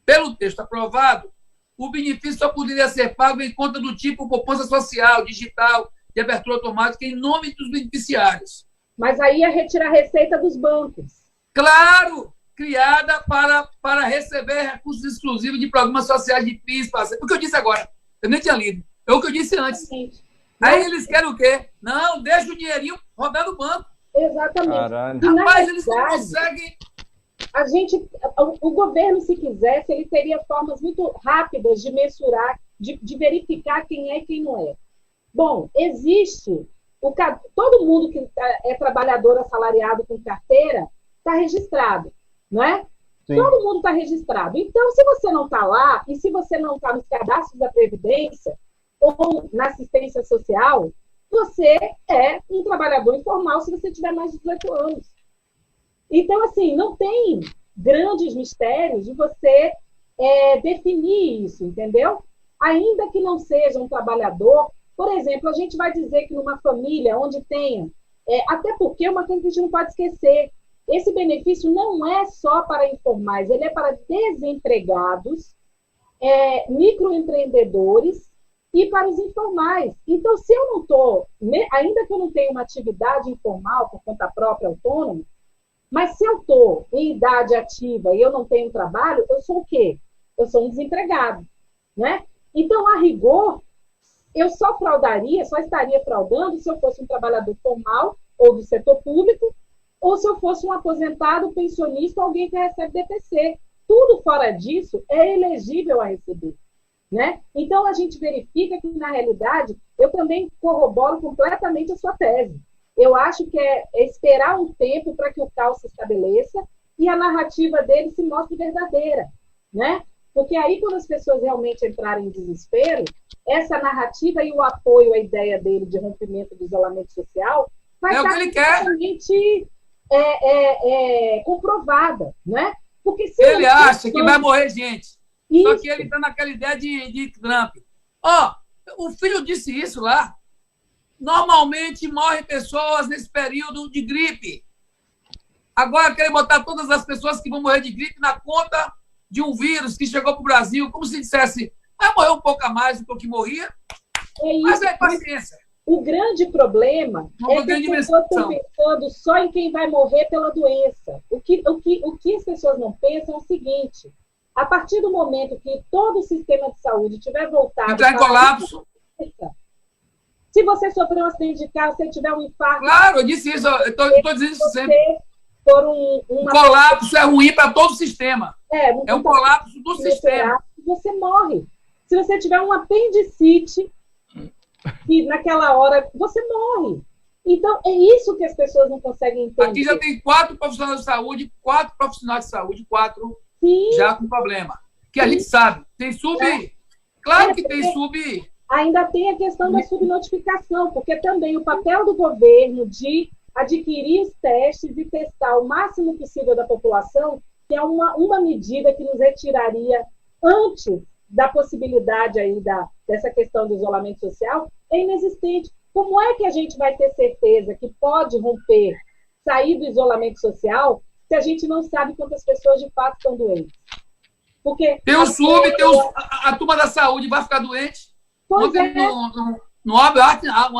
Pelo texto aprovado, o benefício só poderia ser pago em conta do tipo poupança social, digital, de abertura automática, em nome dos beneficiários. Mas aí ia retirar a receita dos bancos. Claro! Criada para receber recursos exclusivos de programas sociais de PIS. O que eu disse agora, eu nem tinha lido. É o que eu disse antes. Aí eles querem o quê? Não, deixa o dinheirinho rodar no banco. Exatamente. Rapaz, eles não conseguem... O governo, se quisesse, ele teria formas muito rápidas de mensurar, de verificar quem é e quem não é. Bom, existe... todo mundo que é trabalhador assalariado com carteira está registrado, não é? Sim. Todo mundo está registrado. Então, se você não está lá, e se você não está nos cadastros da Previdência ou na assistência social, você é um trabalhador informal se você tiver mais de 18 anos. Então, assim, não tem grandes mistérios de você definir isso, entendeu? Ainda que não seja um trabalhador, por exemplo, a gente vai dizer que numa família onde tenha, até porque uma coisa que a gente não pode esquecer, esse benefício não é só para informais, ele é para desempregados, microempreendedores e para os informais. Então, se eu não estou, ainda que eu não tenha uma atividade informal por conta própria, autônoma, mas se eu estou em idade ativa e eu não tenho trabalho, eu sou o quê? Eu sou um desempregado, né? Então, a rigor, eu só estaria fraudando se eu fosse um trabalhador formal ou do setor público, ou se eu fosse um aposentado, pensionista, alguém que recebe DPC. Tudo fora disso é elegível a receber, né? Então, a gente verifica que, na realidade, eu também corroboro completamente a sua tese. Eu acho que é esperar um tempo para que o caos se estabeleça e a narrativa dele se mostre verdadeira, né? Porque aí, quando as pessoas realmente entrarem em desespero, essa narrativa e o apoio à ideia dele de rompimento do isolamento social vai estar realmente comprovada, né? Porque se ele acha que vai morrer gente. Isso. Só que ele está naquela ideia de Trump. O filho disse isso lá. Normalmente morrem pessoas nesse período de gripe. Agora querem botar todas as pessoas que vão morrer de gripe na conta de um vírus que chegou para o Brasil, como se dissesse, morreu um pouco a mais do que morria. Mas é paciência. O grande problema é que as pessoas estão pensando só em quem vai morrer pela doença. O que as pessoas não pensam é o seguinte: a partir do momento que todo o sistema de saúde tiver voltado... Entrar em colapso. Se você sofreu um acidente de carro, se tiver um infarto... Claro, eu disse isso, eu estou dizendo isso sempre. O colapso é ruim para todo o sistema. É um colapso do sistema. Você morre. Se você tiver um apendicite, e naquela hora você morre. Então, é isso que as pessoas não conseguem entender. Aqui já tem 4 profissionais de saúde, 4 Sim. Já com problema. Que a gente sabe. Tem Claro que tem sub... Ainda tem a questão da subnotificação, porque também o papel do governo de adquirir os testes e testar o máximo possível da população, que é uma medida que nos retiraria antes da possibilidade aí dessa questão do isolamento social, é inexistente. Como é que a gente vai ter certeza que pode romper sair do isolamento social se a gente não sabe quantas pessoas de fato estão doentes? Porque tem o SUB, a turma da saúde vai ficar doente. Pois ontem, no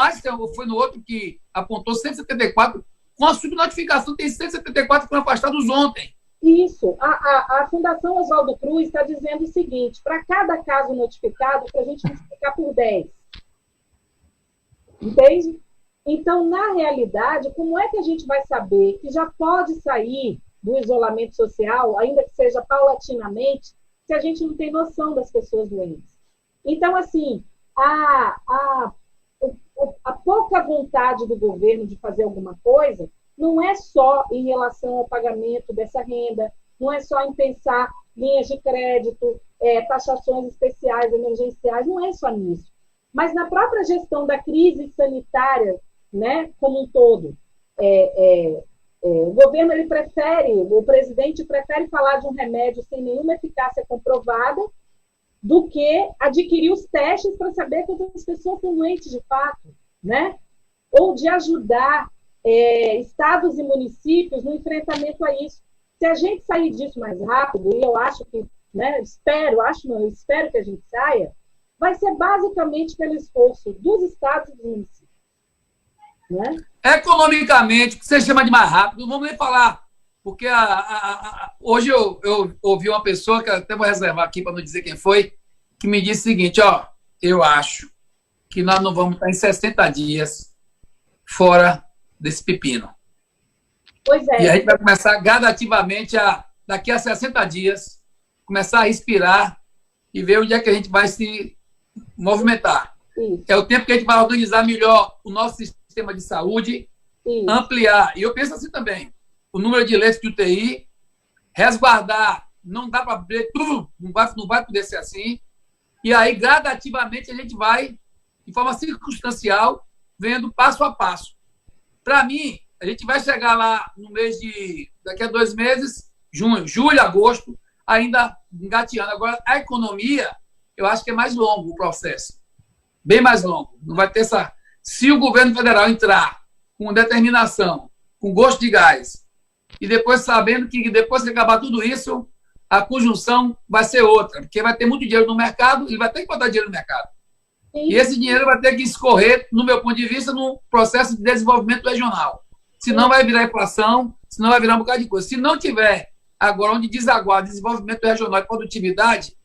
Einstein, foi no outro que apontou 174, com a subnotificação, tem 174 que foram afastados ontem. Isso. A Fundação Oswaldo Cruz está dizendo o seguinte: para cada caso notificado, para a gente multiplicar por 10. Entende? Então, na realidade, como é que a gente vai saber que já pode sair do isolamento social, ainda que seja paulatinamente, se a gente não tem noção das pessoas doentes? Então, assim, a pouca vontade do governo de fazer alguma coisa não é só em relação ao pagamento dessa renda, não é só em pensar linhas de crédito, taxações especiais, emergenciais, não é só nisso. Mas na própria gestão da crise sanitária, né, como um todo, o governo o presidente prefere falar de um remédio sem nenhuma eficácia comprovada do que adquirir os testes para saber quantas pessoas estão doentes de fato, né? Ou de ajudar estados e municípios no enfrentamento a isso. Se a gente sair disso mais rápido, e eu acho que, né, eu espero que a gente saia, vai ser basicamente pelo esforço dos estados e dos municípios. Né? Economicamente, o que você chama de mais rápido, não vamos nem falar, porque hoje eu ouvi uma pessoa, que até vou reservar aqui para não dizer quem foi, que me disse o seguinte: eu acho que nós não vamos estar em 60 dias fora desse pepino. Pois é. E a gente vai começar gradativamente, daqui a 60 dias, começar a respirar e ver onde é que a gente vai se movimentar. Isso. É o tempo que a gente vai organizar melhor o nosso sistema de saúde, Isso. ampliar. E eu penso assim também, o número de leitos de UTI, resguardar, não dá para não vai poder ser assim. E aí, gradativamente, a gente vai, de forma circunstancial, vendo passo a passo. Para mim, a gente vai chegar lá no mês daqui a 2 meses, julho, agosto, ainda engateando. Agora, a economia, eu acho que é mais longo o processo. Bem mais longo. Não vai ter essa... Se o governo federal entrar com determinação, com gosto de gás, e depois sabendo que depois que acabar tudo isso, a conjunção vai ser outra, porque vai ter muito dinheiro no mercado, ele vai ter que botar dinheiro no mercado. Sim. E esse dinheiro vai ter que escorrer, no meu ponto de vista, no processo de desenvolvimento regional. Senão vai virar inflação, senão vai virar um bocado de coisa. Se não tiver agora onde desaguar desenvolvimento regional e produtividade,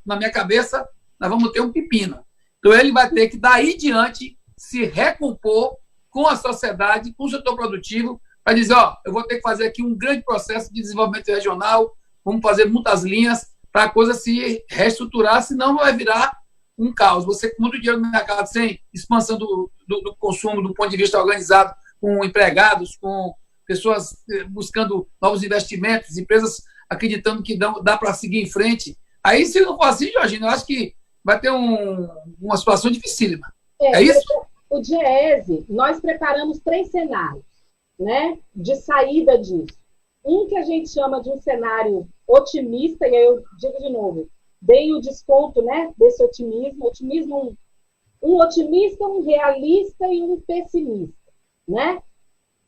na minha cabeça, nós vamos ter um pepino. Então, ele vai ter que, daí diante, se recompor com a sociedade, com o setor produtivo, para dizer, eu vou ter que fazer aqui um grande processo de desenvolvimento regional, vamos fazer muitas linhas para a coisa se reestruturar, senão vai virar um caos. Você com muito dinheiro no mercado, sem expansão do consumo, do ponto de vista organizado, com empregados, com pessoas buscando novos investimentos, empresas acreditando que dá para seguir em frente. Aí, se não for assim, Jorginho, eu acho que vai ter uma situação dificílima. É isso? O DIEESE, nós preparamos 3 cenários, né, de saída disso. Um que a gente chama de um cenário otimista, e aí eu digo de novo, dei o desconto, né, desse otimismo. Um otimista, um realista e um pessimista, né?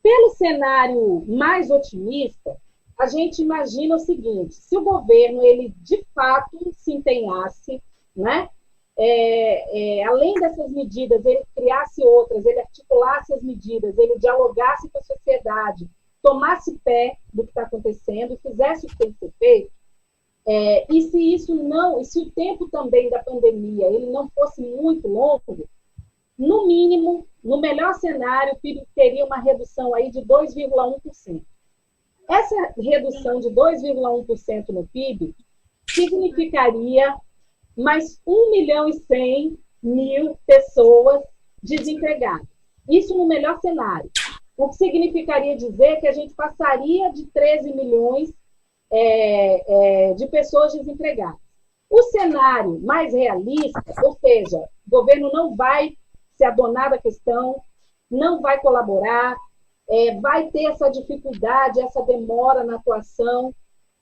Pelo cenário mais otimista, a gente imagina o seguinte: se o governo, ele de fato se empenhasse, né, além dessas medidas, ele criasse outras, ele articulasse as medidas, ele dialogasse com a sociedade, tomasse pé do que está acontecendo e fizesse o que tem que ser feito, e se o tempo também da pandemia ele não fosse muito longo, no mínimo, no melhor cenário, o PIB teria uma redução aí de 2,1%. Essa redução de 2,1% no PIB significaria mais 1.100.000 pessoas desempregadas. Isso no melhor cenário. O que significaria dizer que a gente passaria de 13 milhões de pessoas desempregadas. O cenário mais realista, ou seja, o governo não vai se adonar da questão, não vai colaborar, vai ter essa dificuldade, essa demora na atuação.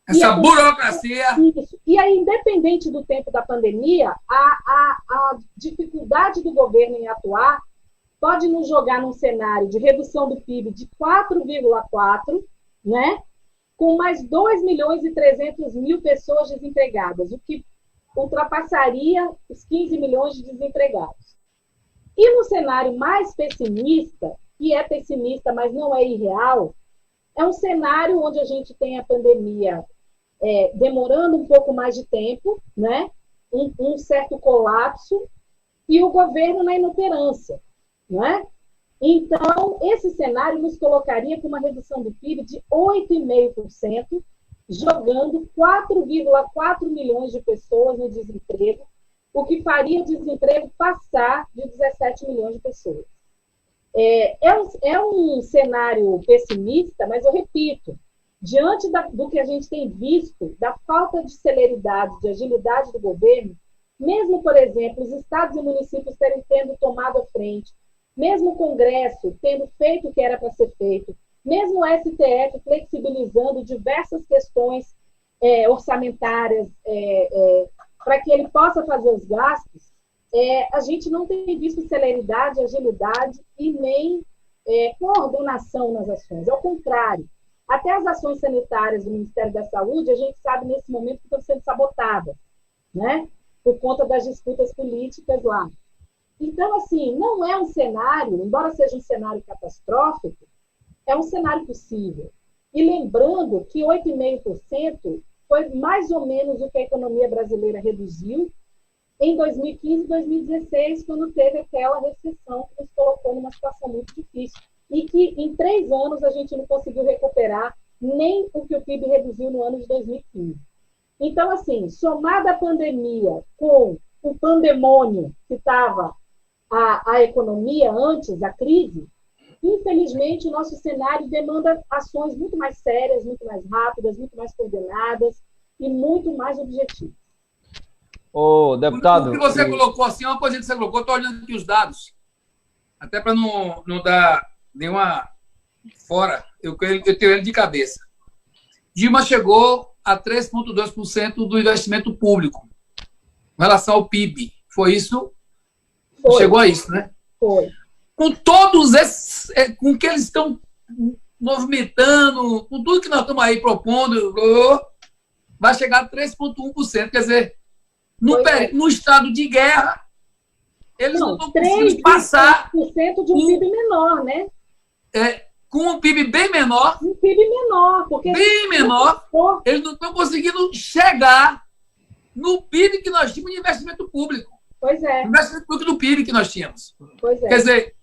Essa burocracia. Isso. E aí, independente do tempo da pandemia, a dificuldade do governo em atuar pode nos jogar num cenário de redução do PIB de 4,4%, né? Com mais 2.300.000 pessoas desempregadas, o que ultrapassaria os 15 milhões de desempregados. E no cenário mais pessimista, que é pessimista, mas não é irreal, é um cenário onde a gente tem a pandemia demorando um pouco mais de tempo, né? Um certo colapso, e o governo na inoperância, né? Então, esse cenário nos colocaria com uma redução do PIB de 8,5%, jogando 4,4 milhões de pessoas no desemprego, o que faria o desemprego passar de 17 milhões de pessoas. É um cenário pessimista, mas eu repito, diante do que a gente tem visto, da falta de celeridade, de agilidade do governo, mesmo, por exemplo, os estados e municípios tendo tomado a frente, mesmo o Congresso tendo feito o que era para ser feito, mesmo o STF flexibilizando diversas questões orçamentárias para que ele possa fazer os gastos, a gente não tem visto celeridade, agilidade e nem coordenação nas ações. Ao contrário, até as ações sanitárias do Ministério da Saúde, a gente sabe nesse momento que estão sendo sabotadas, né? Por conta das disputas políticas lá. Então, assim, não é um cenário, embora seja um cenário catastrófico, é um cenário possível. E lembrando que 8,5% foi mais ou menos o que a economia brasileira reduziu em 2015 e 2016, quando teve aquela recessão que nos colocou numa situação muito difícil. E que em 3 anos a gente não conseguiu recuperar nem o que o PIB reduziu no ano de 2015. Então, assim, somada a pandemia com o pandemônio que estava a economia antes da crise, infelizmente o nosso cenário demanda ações muito mais sérias, muito mais rápidas, muito mais coordenadas e muito mais objetivas. Ô, deputado... O que você colocou assim, uma coisa que você colocou, estou olhando aqui os dados, até para não dar nenhuma fora, eu tenho ele de cabeça. Dilma chegou a 3,2% do investimento público em relação ao PIB. Foi isso? Foi. Chegou a isso, né? Foi. Com todos esses, com o que eles estão movimentando, com tudo que nós estamos aí propondo, vai chegar a 3,1%. Quer dizer, no estado de guerra, eles não estão conseguindo passar... 3% de um PIB menor, né? Com um PIB bem menor. Um PIB menor. Porque bem menor. Eles não estão conseguindo chegar no PIB que nós tínhamos de investimento público. Pois é. Investimento público do PIB que nós tínhamos. Pois é. Quer dizer,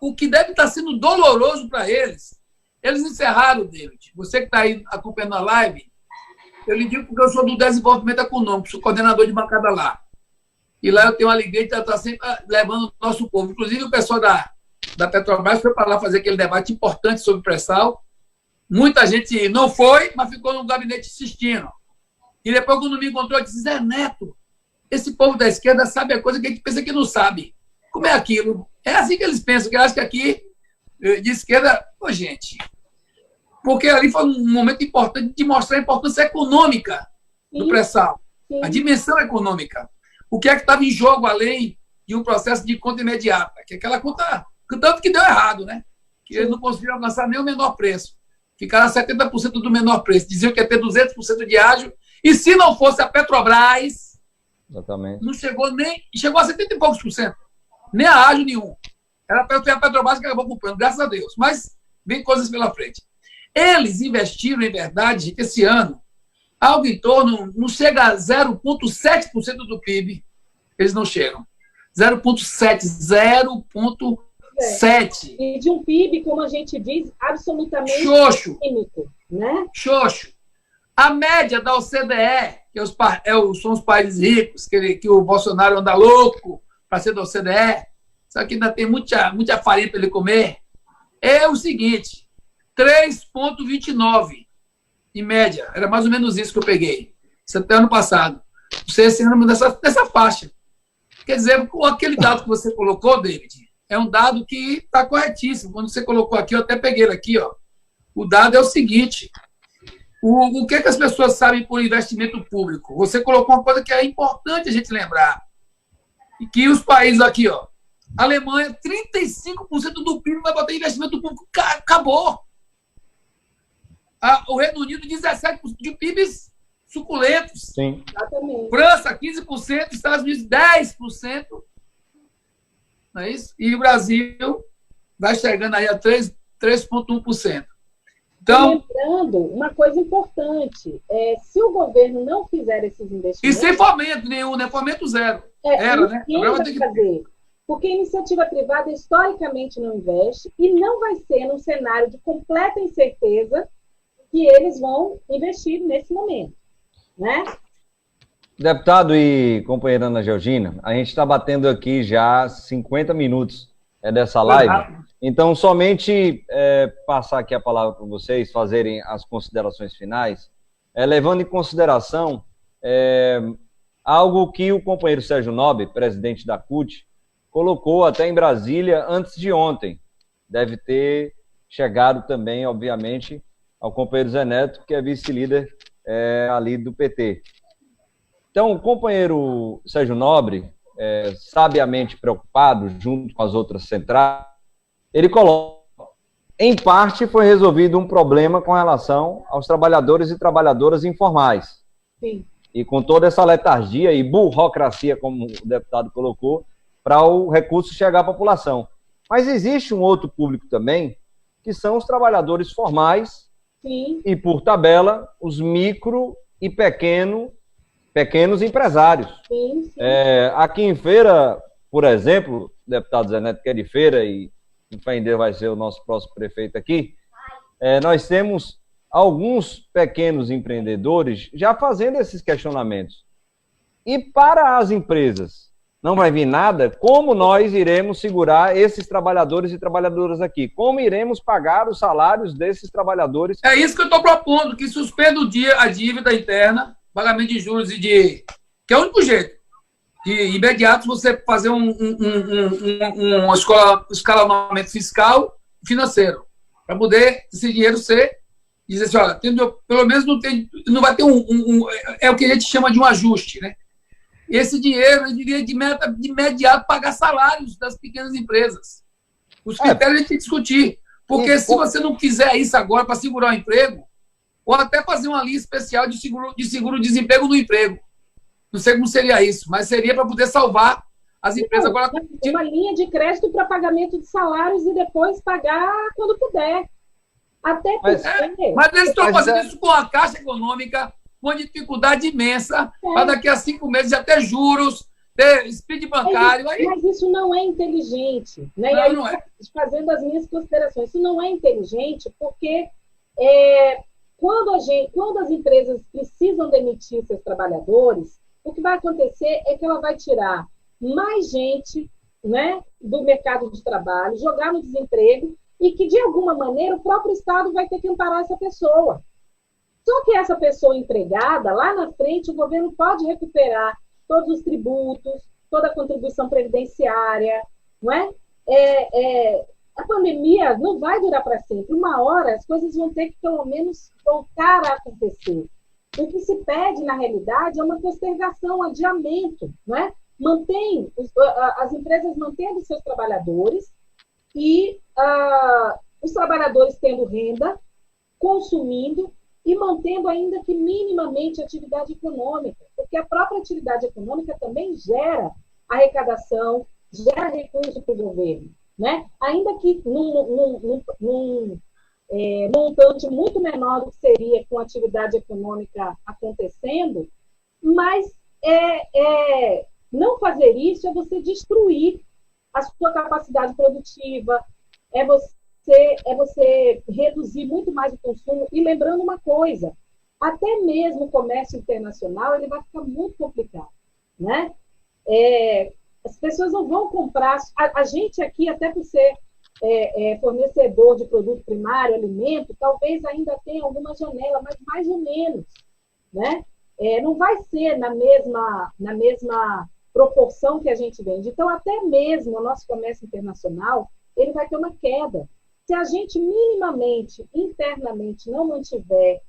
o que deve estar sendo doloroso para eles encerraram, David. Você que está aí acompanhando a live, eu lhe digo porque eu sou do desenvolvimento econômico, sou coordenador de bancada lá. E lá eu tenho a alegria de estar sempre levando o nosso povo. Inclusive o pessoal da Petrobras foi para lá fazer aquele debate importante sobre pré-sal. Muita gente não foi, mas ficou no gabinete assistindo. E depois, quando me encontrou, eu disse: Zé Neto, esse povo da esquerda sabe a coisa que a gente pensa que não sabe. Como é aquilo? É assim que eles pensam, que acho que aqui, de esquerda... Pô, gente, porque ali foi um momento importante de mostrar a importância econômica do pré-sal, a dimensão econômica. O que é que estava em jogo além de um processo de conta imediata, que é aquela conta, tanto que deu errado, né? Que eles não conseguiram alcançar nem o menor preço. Ficaram a 70% do menor preço. Diziam que ia ter 200% de ágio. E se não fosse a Petrobras, exatamente, não chegou nem... Chegou a 70 e poucos por cento. Nem a ágio nenhum. Era a Petrobras que acabou comprando, graças a Deus. Mas vem coisas pela frente. Eles investiram, em verdade, gente, esse ano, algo em torno... Não chega a 0,7% do PIB. Eles não chegam. 0,7. E de um PIB, como a gente diz, absolutamente xoxo, químico, né? Xoxo. A média da OCDE, que são os países ricos, que o Bolsonaro anda louco para ser da OCDE, só que ainda tem muita farinha para ele comer, é o seguinte: 3,29 em média. Era mais ou menos isso que eu peguei. Isso até ano passado. Você esse ano dessa faixa. Quer dizer, aquele dado que você colocou, David, é um dado que está corretíssimo. Quando você colocou aqui, eu até peguei ele aqui, ó. O dado é o seguinte: o que as pessoas sabem por investimento público? Você colocou uma coisa que é importante a gente lembrar. E que os países aqui, ó, A Alemanha, 35% do PIB vai botar investimento público. Acabou. O Reino Unido, 17% de PIBs suculentos. Sim. Exatamente. França, 15%, Estados Unidos, 10%. Não é isso? E o Brasil vai chegando aí a 3,1%. Então, lembrando uma coisa importante, se o governo não fizer esses investimentos... E sem fomento nenhum, né? Fomento zero. Era, né? Quem vai fazer? Porque a iniciativa privada historicamente não investe e não vai ser num cenário de completa incerteza que eles vão investir nesse momento, né? Deputado e companheira Ana Georgina, a gente está batendo aqui já 50 minutos dessa live. Então, somente passar aqui a palavra para vocês fazerem as considerações finais, levando em consideração algo que o companheiro Sérgio Nobre, presidente da CUT, colocou até em Brasília antes de ontem. Deve ter chegado também, obviamente, ao companheiro Zé Neto, que é vice-líder ali do PT. Então, o companheiro Sérgio Nobre, sabiamente preocupado, junto com as outras centrais, ele coloca, em parte foi resolvido um problema com relação aos trabalhadores e trabalhadoras informais. Sim. E com toda essa letargia e burocracia, como o deputado colocou, para o recurso chegar à população. Mas existe um outro público também, que são os trabalhadores formais. Sim. E, por tabela, os micro e pequenos empresários. Sim, sim. Aqui em Feira, por exemplo, o deputado Zé Neto, que é de Feira, e o Faindeiro vai ser o nosso próximo prefeito aqui, nós temos alguns pequenos empreendedores já fazendo esses questionamentos. E para as empresas não vai vir nada, como nós iremos segurar esses trabalhadores e trabalhadoras aqui? Como iremos pagar os salários desses trabalhadores? É isso que eu estou propondo, que suspenda a dívida interna, pagamento de juros que é o único jeito. De imediato você fazer um escalonamento fiscal e financeiro, para poder esse dinheiro dizer assim, olha, pelo menos não vai ter é o que a gente chama de um ajuste, né? Esse dinheiro, eu diria, de imediato pagar salários das pequenas empresas. Os critérios a gente tem que discutir. Porque se você não quiser isso agora para segurar o emprego, ou até fazer uma linha especial de seguro-desemprego no emprego. Não sei como seria isso, mas seria para poder salvar as empresas. Agora, uma linha de crédito para pagamento de salários e depois pagar quando puder. Até porque... Mas eles estão fazendo isso com a Caixa Econômica, com uma dificuldade imensa, para daqui a 5 meses já ter juros, ter speed bancário. Mas isso não é inteligente. Né? Não é. Fazendo as minhas considerações, isso não é inteligente porque quando as empresas precisam demitir seus trabalhadores, o que vai acontecer é que ela vai tirar mais gente, né, do mercado de trabalho, jogar no desemprego e que, de alguma maneira, o próprio Estado vai ter que amparar essa pessoa. Só que essa pessoa empregada, lá na frente, o governo pode recuperar todos os tributos, toda a contribuição previdenciária, não é? A pandemia não vai durar para sempre. Uma hora as coisas vão ter que, pelo menos, voltar a acontecer. O que se pede, na realidade, é uma postergação, um adiamento, não é? As empresas mantendo seus trabalhadores e os trabalhadores tendo renda, consumindo e mantendo ainda que minimamente a atividade econômica, porque a própria atividade econômica também gera arrecadação, gera recurso para o governo, né? Ainda que num montante muito menor do que seria com a atividade econômica acontecendo, mas não fazer isso é você destruir a sua capacidade produtiva, é você reduzir muito mais o consumo. E lembrando uma coisa, até mesmo o comércio internacional ele vai ficar muito complicado, né? As pessoas não vão comprar. A gente aqui, até por ser fornecedor de produto primário, alimento, talvez ainda tenha alguma janela, mas mais ou menos, né? Não vai ser na mesma proporção que a gente vende. Então, até mesmo o nosso comércio internacional, ele vai ter uma queda. Se a gente minimamente, internamente, não mantiver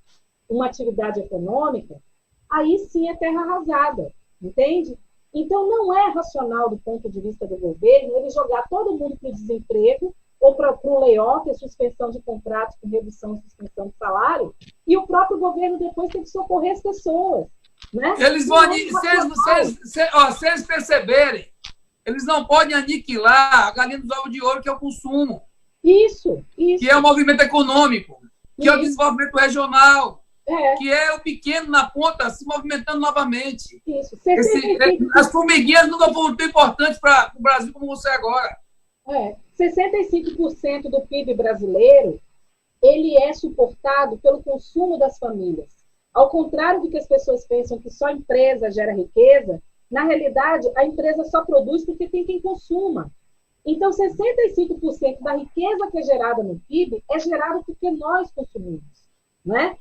uma atividade econômica, aí sim é terra arrasada, entende? Então, não é racional, do ponto de vista do governo, ele jogar todo mundo para o desemprego ou para o layoff, suspensão de contratos com redução e suspensão de salário, e o próprio governo depois tem que socorrer as pessoas. Né? Eles vão, se eles perceberem, eles não podem aniquilar a galinha dos ovos de ouro, que é o consumo. Isso. Que é o movimento econômico, que é o desenvolvimento regional, que é o pequeno na ponta se movimentando novamente. Isso. As formiguinhas nunca foram tão importantes para o Brasil como você agora. 65% do PIB brasileiro, ele é suportado pelo consumo das famílias. Ao contrário do que as pessoas pensam que só a empresa gera riqueza, na realidade, a empresa só produz porque tem quem consuma. Então, 65% da riqueza que é gerada no PIB é gerada porque nós consumimos. Né?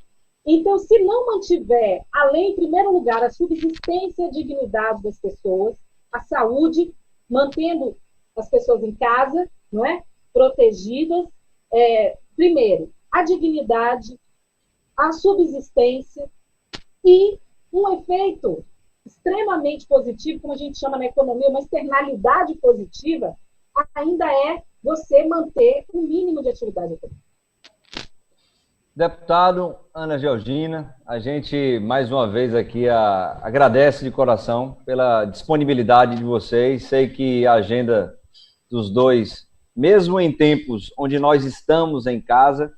Então, se não mantiver, além, em primeiro lugar, a subsistência e a dignidade das pessoas, a saúde, mantendo as pessoas em casa, não é? Protegidas, primeiro, a dignidade, a subsistência e um efeito extremamente positivo, como a gente chama na economia, uma externalidade positiva, ainda é você manter o mínimo de atividade econômica. Deputado Ana Georgina, a gente mais uma vez aqui agradece de coração pela disponibilidade de vocês. Sei que a agenda dos dois, mesmo em tempos onde nós estamos em casa,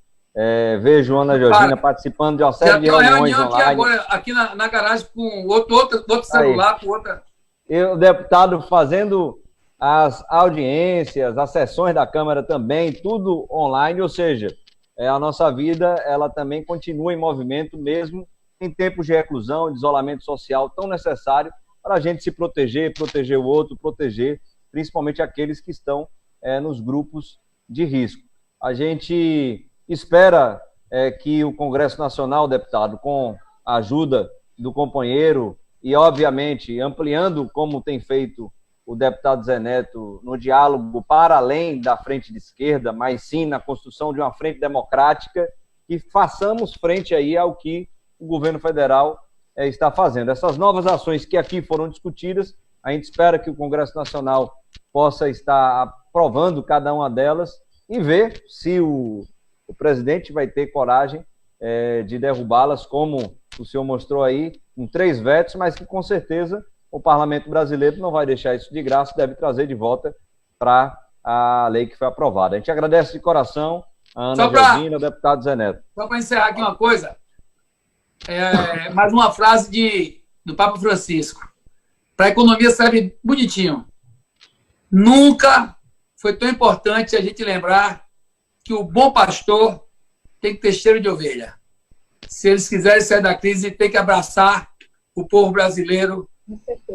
vejo Ana Georgina participando de uma série de reuniões online. Agora, aqui na garagem com outro celular, com outra. O deputado fazendo as audiências, as sessões da Câmara também, tudo online, ou seja, a nossa vida ela também continua em movimento, mesmo em tempos de reclusão, de isolamento social tão necessário para a gente se proteger o outro, proteger principalmente aqueles que estão nos grupos de risco. A gente espera que o Congresso Nacional, deputado, com a ajuda do companheiro e, obviamente, ampliando como tem feito o deputado Zé Neto no diálogo para além da frente de esquerda, mas sim na construção de uma frente democrática, que façamos frente aí ao que o governo federal está fazendo. Essas novas ações que aqui foram discutidas, a gente espera que o Congresso Nacional possa estar aprovando cada uma delas e ver se o presidente vai ter coragem de derrubá-las, como o senhor mostrou aí, com 3 vetos, mas que com certeza o parlamento brasileiro não vai deixar isso de graça, deve trazer de volta para a lei que foi aprovada. A gente agradece de coração a Ana Georgina, o deputado Zé Neto. Só para encerrar aqui uma coisa, mais uma frase do Papa Francisco. Para a economia serve bonitinho. Nunca foi tão importante a gente lembrar que o bom pastor tem que ter cheiro de ovelha. Se eles quiserem sair da crise, tem que abraçar o povo brasileiro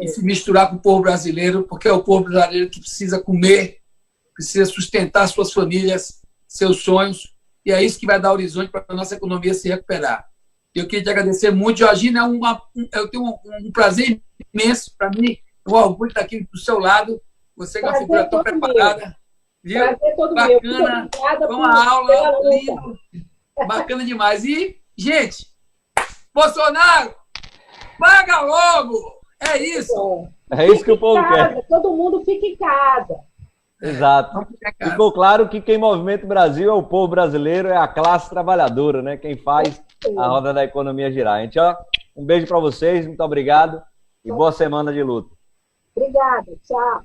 e se misturar com o povo brasileiro, porque é o povo brasileiro que precisa comer, precisa sustentar suas famílias, seus sonhos, e é isso que vai dar horizonte para a nossa economia se recuperar. Eu queria te agradecer muito, Georgina, eu tenho um prazer imenso para mim, um orgulho estar aqui do seu lado, você com a figura tão preparada. Viu? Bacana, foi uma aula linda, bacana demais. E, gente, Bolsonaro, paga logo! É isso. É isso que o povo quer. Todo mundo fica em casa. Exato. Ficou claro que quem movimenta o Brasil é o povo brasileiro, é a classe trabalhadora, né? Quem faz a roda da economia girar. Gente, um beijo para vocês, muito obrigado e boa semana de luta. Obrigada, tchau.